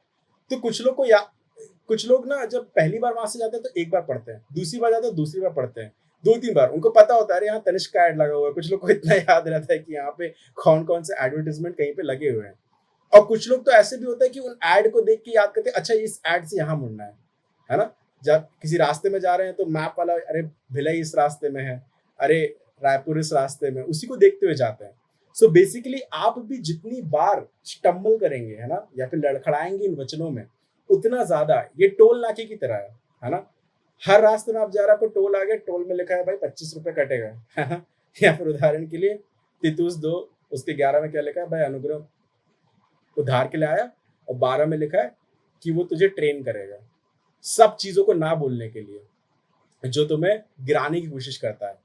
तो कुछ लोग ना जब पहली बार वहां से जाते हैं तो एक बार पढ़ते हैं, दूसरी बार जाते हैं दूसरी बार पढ़ते हैं, 2-3 बार। उनको पता होता है अरे यहाँ तनिष्क का एड लगा हुआ है। कुछ लोग को इतना याद रहता है कि यहाँ पे कौन कौन से एडवर्टाइजमेंट कहीं पे लगे हुए हैं। और कुछ लोग तो ऐसे भी होता है कि उन एड को देख के याद करते हैं, अच्छा इस एड से यहाँ मुड़ना है ना? जब किसी रास्ते में जा रहे हैं तो मैप वाला, अरे भिलाई इस रास्ते में है, अरे रायपुर इस रास्ते में, उसी को देखते हुए जाते हैं। सो बेसिकली आप भी जितनी बार स्टम्बल करेंगे, है ना, या फिर लड़खड़ाएंगे इन वचनों में, उतना ज्यादा ये टोल नाके की तरह है ना। हर रास्ते में आप जा रहे हैं, आपको टोल आ गया, टोल में लिखा है भाई 25 रुपए कटेगा, है ना। या फिर उदाहरण के लिए तितुस 2 उसके 11 में क्या लिखा है, भाई अनुग्रह उधार के लिए आया, और 12 में लिखा है कि वो तुझे ट्रेन करेगा, सब चीजों को ना बोलने के लिए जो तुम्हें गिराने की कोशिश करता है।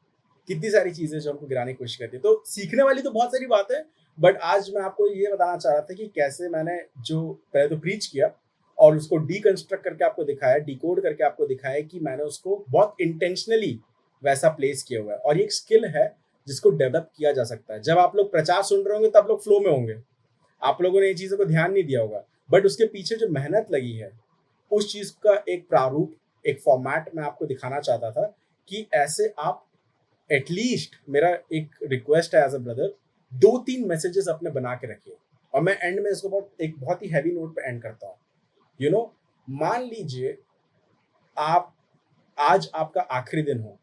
कितनी सारी चीजें जो हमको गिराने की कोशिश करती है। तो सीखने वाली तो बहुत सारी बात है, बट आज मैं आपको ये बताना चाह रहा था कि कैसे मैंने जो पहले तो प्रीच किया और उसको डीकंस्ट्रक्ट करके आपको दिखाया, डिकोड करके आपको दिखाया कि मैंने उसको बहुत इंटेंशनली वैसा प्लेस किया हुआ है। और ये एक स्किल है जिसको डेवलप किया जा सकता है। जब आप लोग प्रचार सुन रहे होंगे तब लोग फ्लो में होंगे, आप लोगों ने ये चीजों को ध्यान नहीं दिया होगा, बट उसके पीछे जो मेहनत लगी है उस चीज का एक प्रारूप, एक फॉर्मेट मैं आपको दिखाना चाहता था कि ऐसे आप एटलीस्ट, मेरा एक रिक्वेस्ट है एज अ ब्रदर, 2-3 मैसेजेस अपने बना के रखिए। और मैं एंड में इसको बहुत ही हैवी नोट पे एंड करता हूँ। यू नो, मान लीजिए आप आज आपका आखिरी दिन हो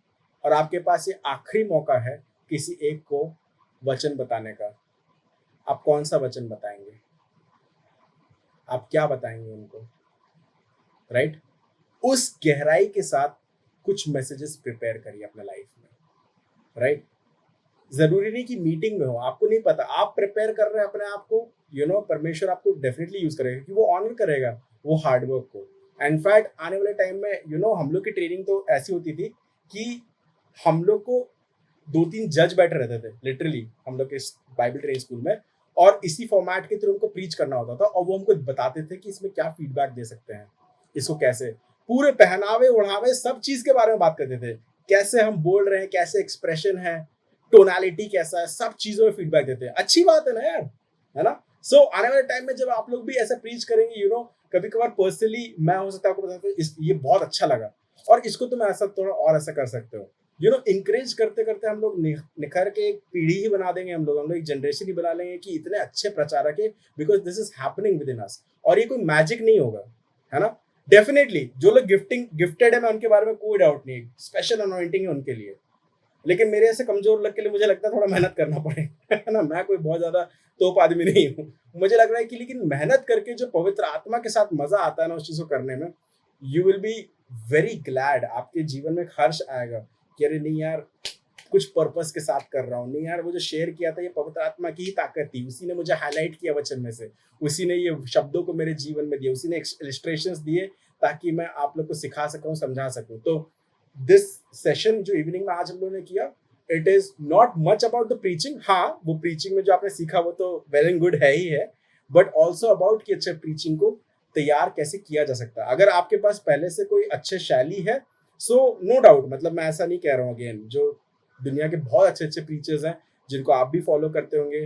और आपके पास ये आखिरी मौका है किसी एक को वचन बताने का, आप कौन सा वचन बताएंगे? आप क्या बताएंगे उनको? राइट? उस गहराई के साथ कुछ मैसेजेस प्रिपेयर करिए अपने लाइफ में। राइट? जरूरी नहीं कि मीटिंग में हो, आपको नहीं पता, आप प्रिपेयर कर रहे हैं अपने आप को, यू नो, परमेश्वर आपको डेफिनेटली यूज करेगा क्योंकि वो ऑनर करेगा वो हार्डवर्क को। इनफैक्ट आने वाले टाइम में, यू नो, हम लोग की ट्रेनिंग तो ऐसी होती थी कि हम लोग को 2-3 जज बैठे रहते थे लिटरली हम लोग के बाइबल ट्रेनिंग स्कूल में, और इसी फॉर्मेट के थ्रू उनको प्रीच करना होता था और वो हमको बताते थे कि इसमें क्या फीडबैक दे सकते हैं, इसको कैसे, पूरे पहनावे ओढ़ावे सब चीज के बारे में बात करते थे, कैसे हम बोल रहे हैं, कैसे एक्सप्रेशन है, टोनालिटी कैसा है, सब चीजों में फीडबैक देते हैं। अच्छी बात है ना यार, है ना। सो आने वाले टाइम में जब आप लोग भी ऐसा प्रीच करेंगे, यू नो, कभी कभार पर्सनली मैं हो सकता है आपको बताता हूँ ये बहुत अच्छा लगा और इसको तुम ऐसा थोड़ा और ऐसा कर सकते हो, यू नो। इंकरेज करते करते हम लोग निखर के एक पीढ़ी ही बना देंगे, हम लोग एक जनरेशन ही बना लेंगे कि इतने अच्छे प्रचारक है, because this is happening within us. और ये कोई मैजिक नहीं होगा, है ना। डेफिनेटली जो लोग गिफ्टेड है, मैं उनके बारे में कोई डाउट नहीं, स्पेशल अनॉइंटिंग है उनके लिए, लेकिन मेरे ऐसे कमजोर लोग के लिए मुझे लगता है थोड़ा मेहनत करना पड़ेगा, है ना। मैं कोई बहुत ज्यादा तोप आदमी नहीं हूँ, मुझे लग रहा है कि लेकिन मेहनत करके जो पवित्र आत्मा के साथ मजा आता है ना उस चीज को करने में, you will be very glad. आपके जीवन में हर्ष आएगा कि अरे नहीं यार, कुछ पर्पस के साथ कर रहा हूँ, नहीं यार वो जो शेयर किया था ये पवित्र आत्मा की ही ताकत थी, उसी ने मुझे हाईलाइट किया वचन में से, उसी ने ये शब्दों को मेरे जीवन में दिए, उसी ने इलस्ट्रेशंस दिए ताकि मैं आप लोग को सिखा सकूं, समझा सकूं। तो दिस सेशन जो इवनिंग में आज हम लोगों ने किया, it is not much about the preaching. हाँ, वो प्रीचिंग में जो आपने सीखा वो तो वेल एंड गुड है ही है, बट ऑल्सो अबाउट कि अच्छे प्रीचिंग को तैयार कैसे किया जा सकता है। अगर आपके पास पहले से कोई अच्छे शैली है, सो नो डाउट, मतलब मैं ऐसा नहीं कह रहा हूँ, अगेन जो दुनिया के बहुत अच्छे अच्छे प्रीचर्स हैं जिनको आप भी फॉलो करते होंगे,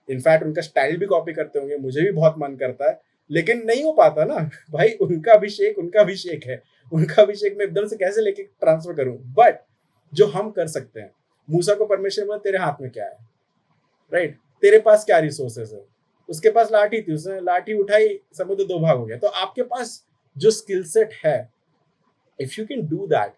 इनफैक्ट उनका स्टाइल भी कॉपी करते होंगे, मुझे भी बहुत मन करता है, लेकिन नहीं हो पाता ना भाई। उनका अभिषेक है, उनका अभिषेक में एकदम से कैसे लेके ट्रांसफर करूं। बट जो हम कर सकते हैं, मूसा को परमेश्वर बोला तेरे हाथ में क्या है, राइट, तेरे पास क्या रिसोर्सेज है, उसके पास लाठी थी, उसने लाठी उठाई, समुद्र 2 भाग हो गया। तो आपके पास जो स्किल सेट है, if you can do that,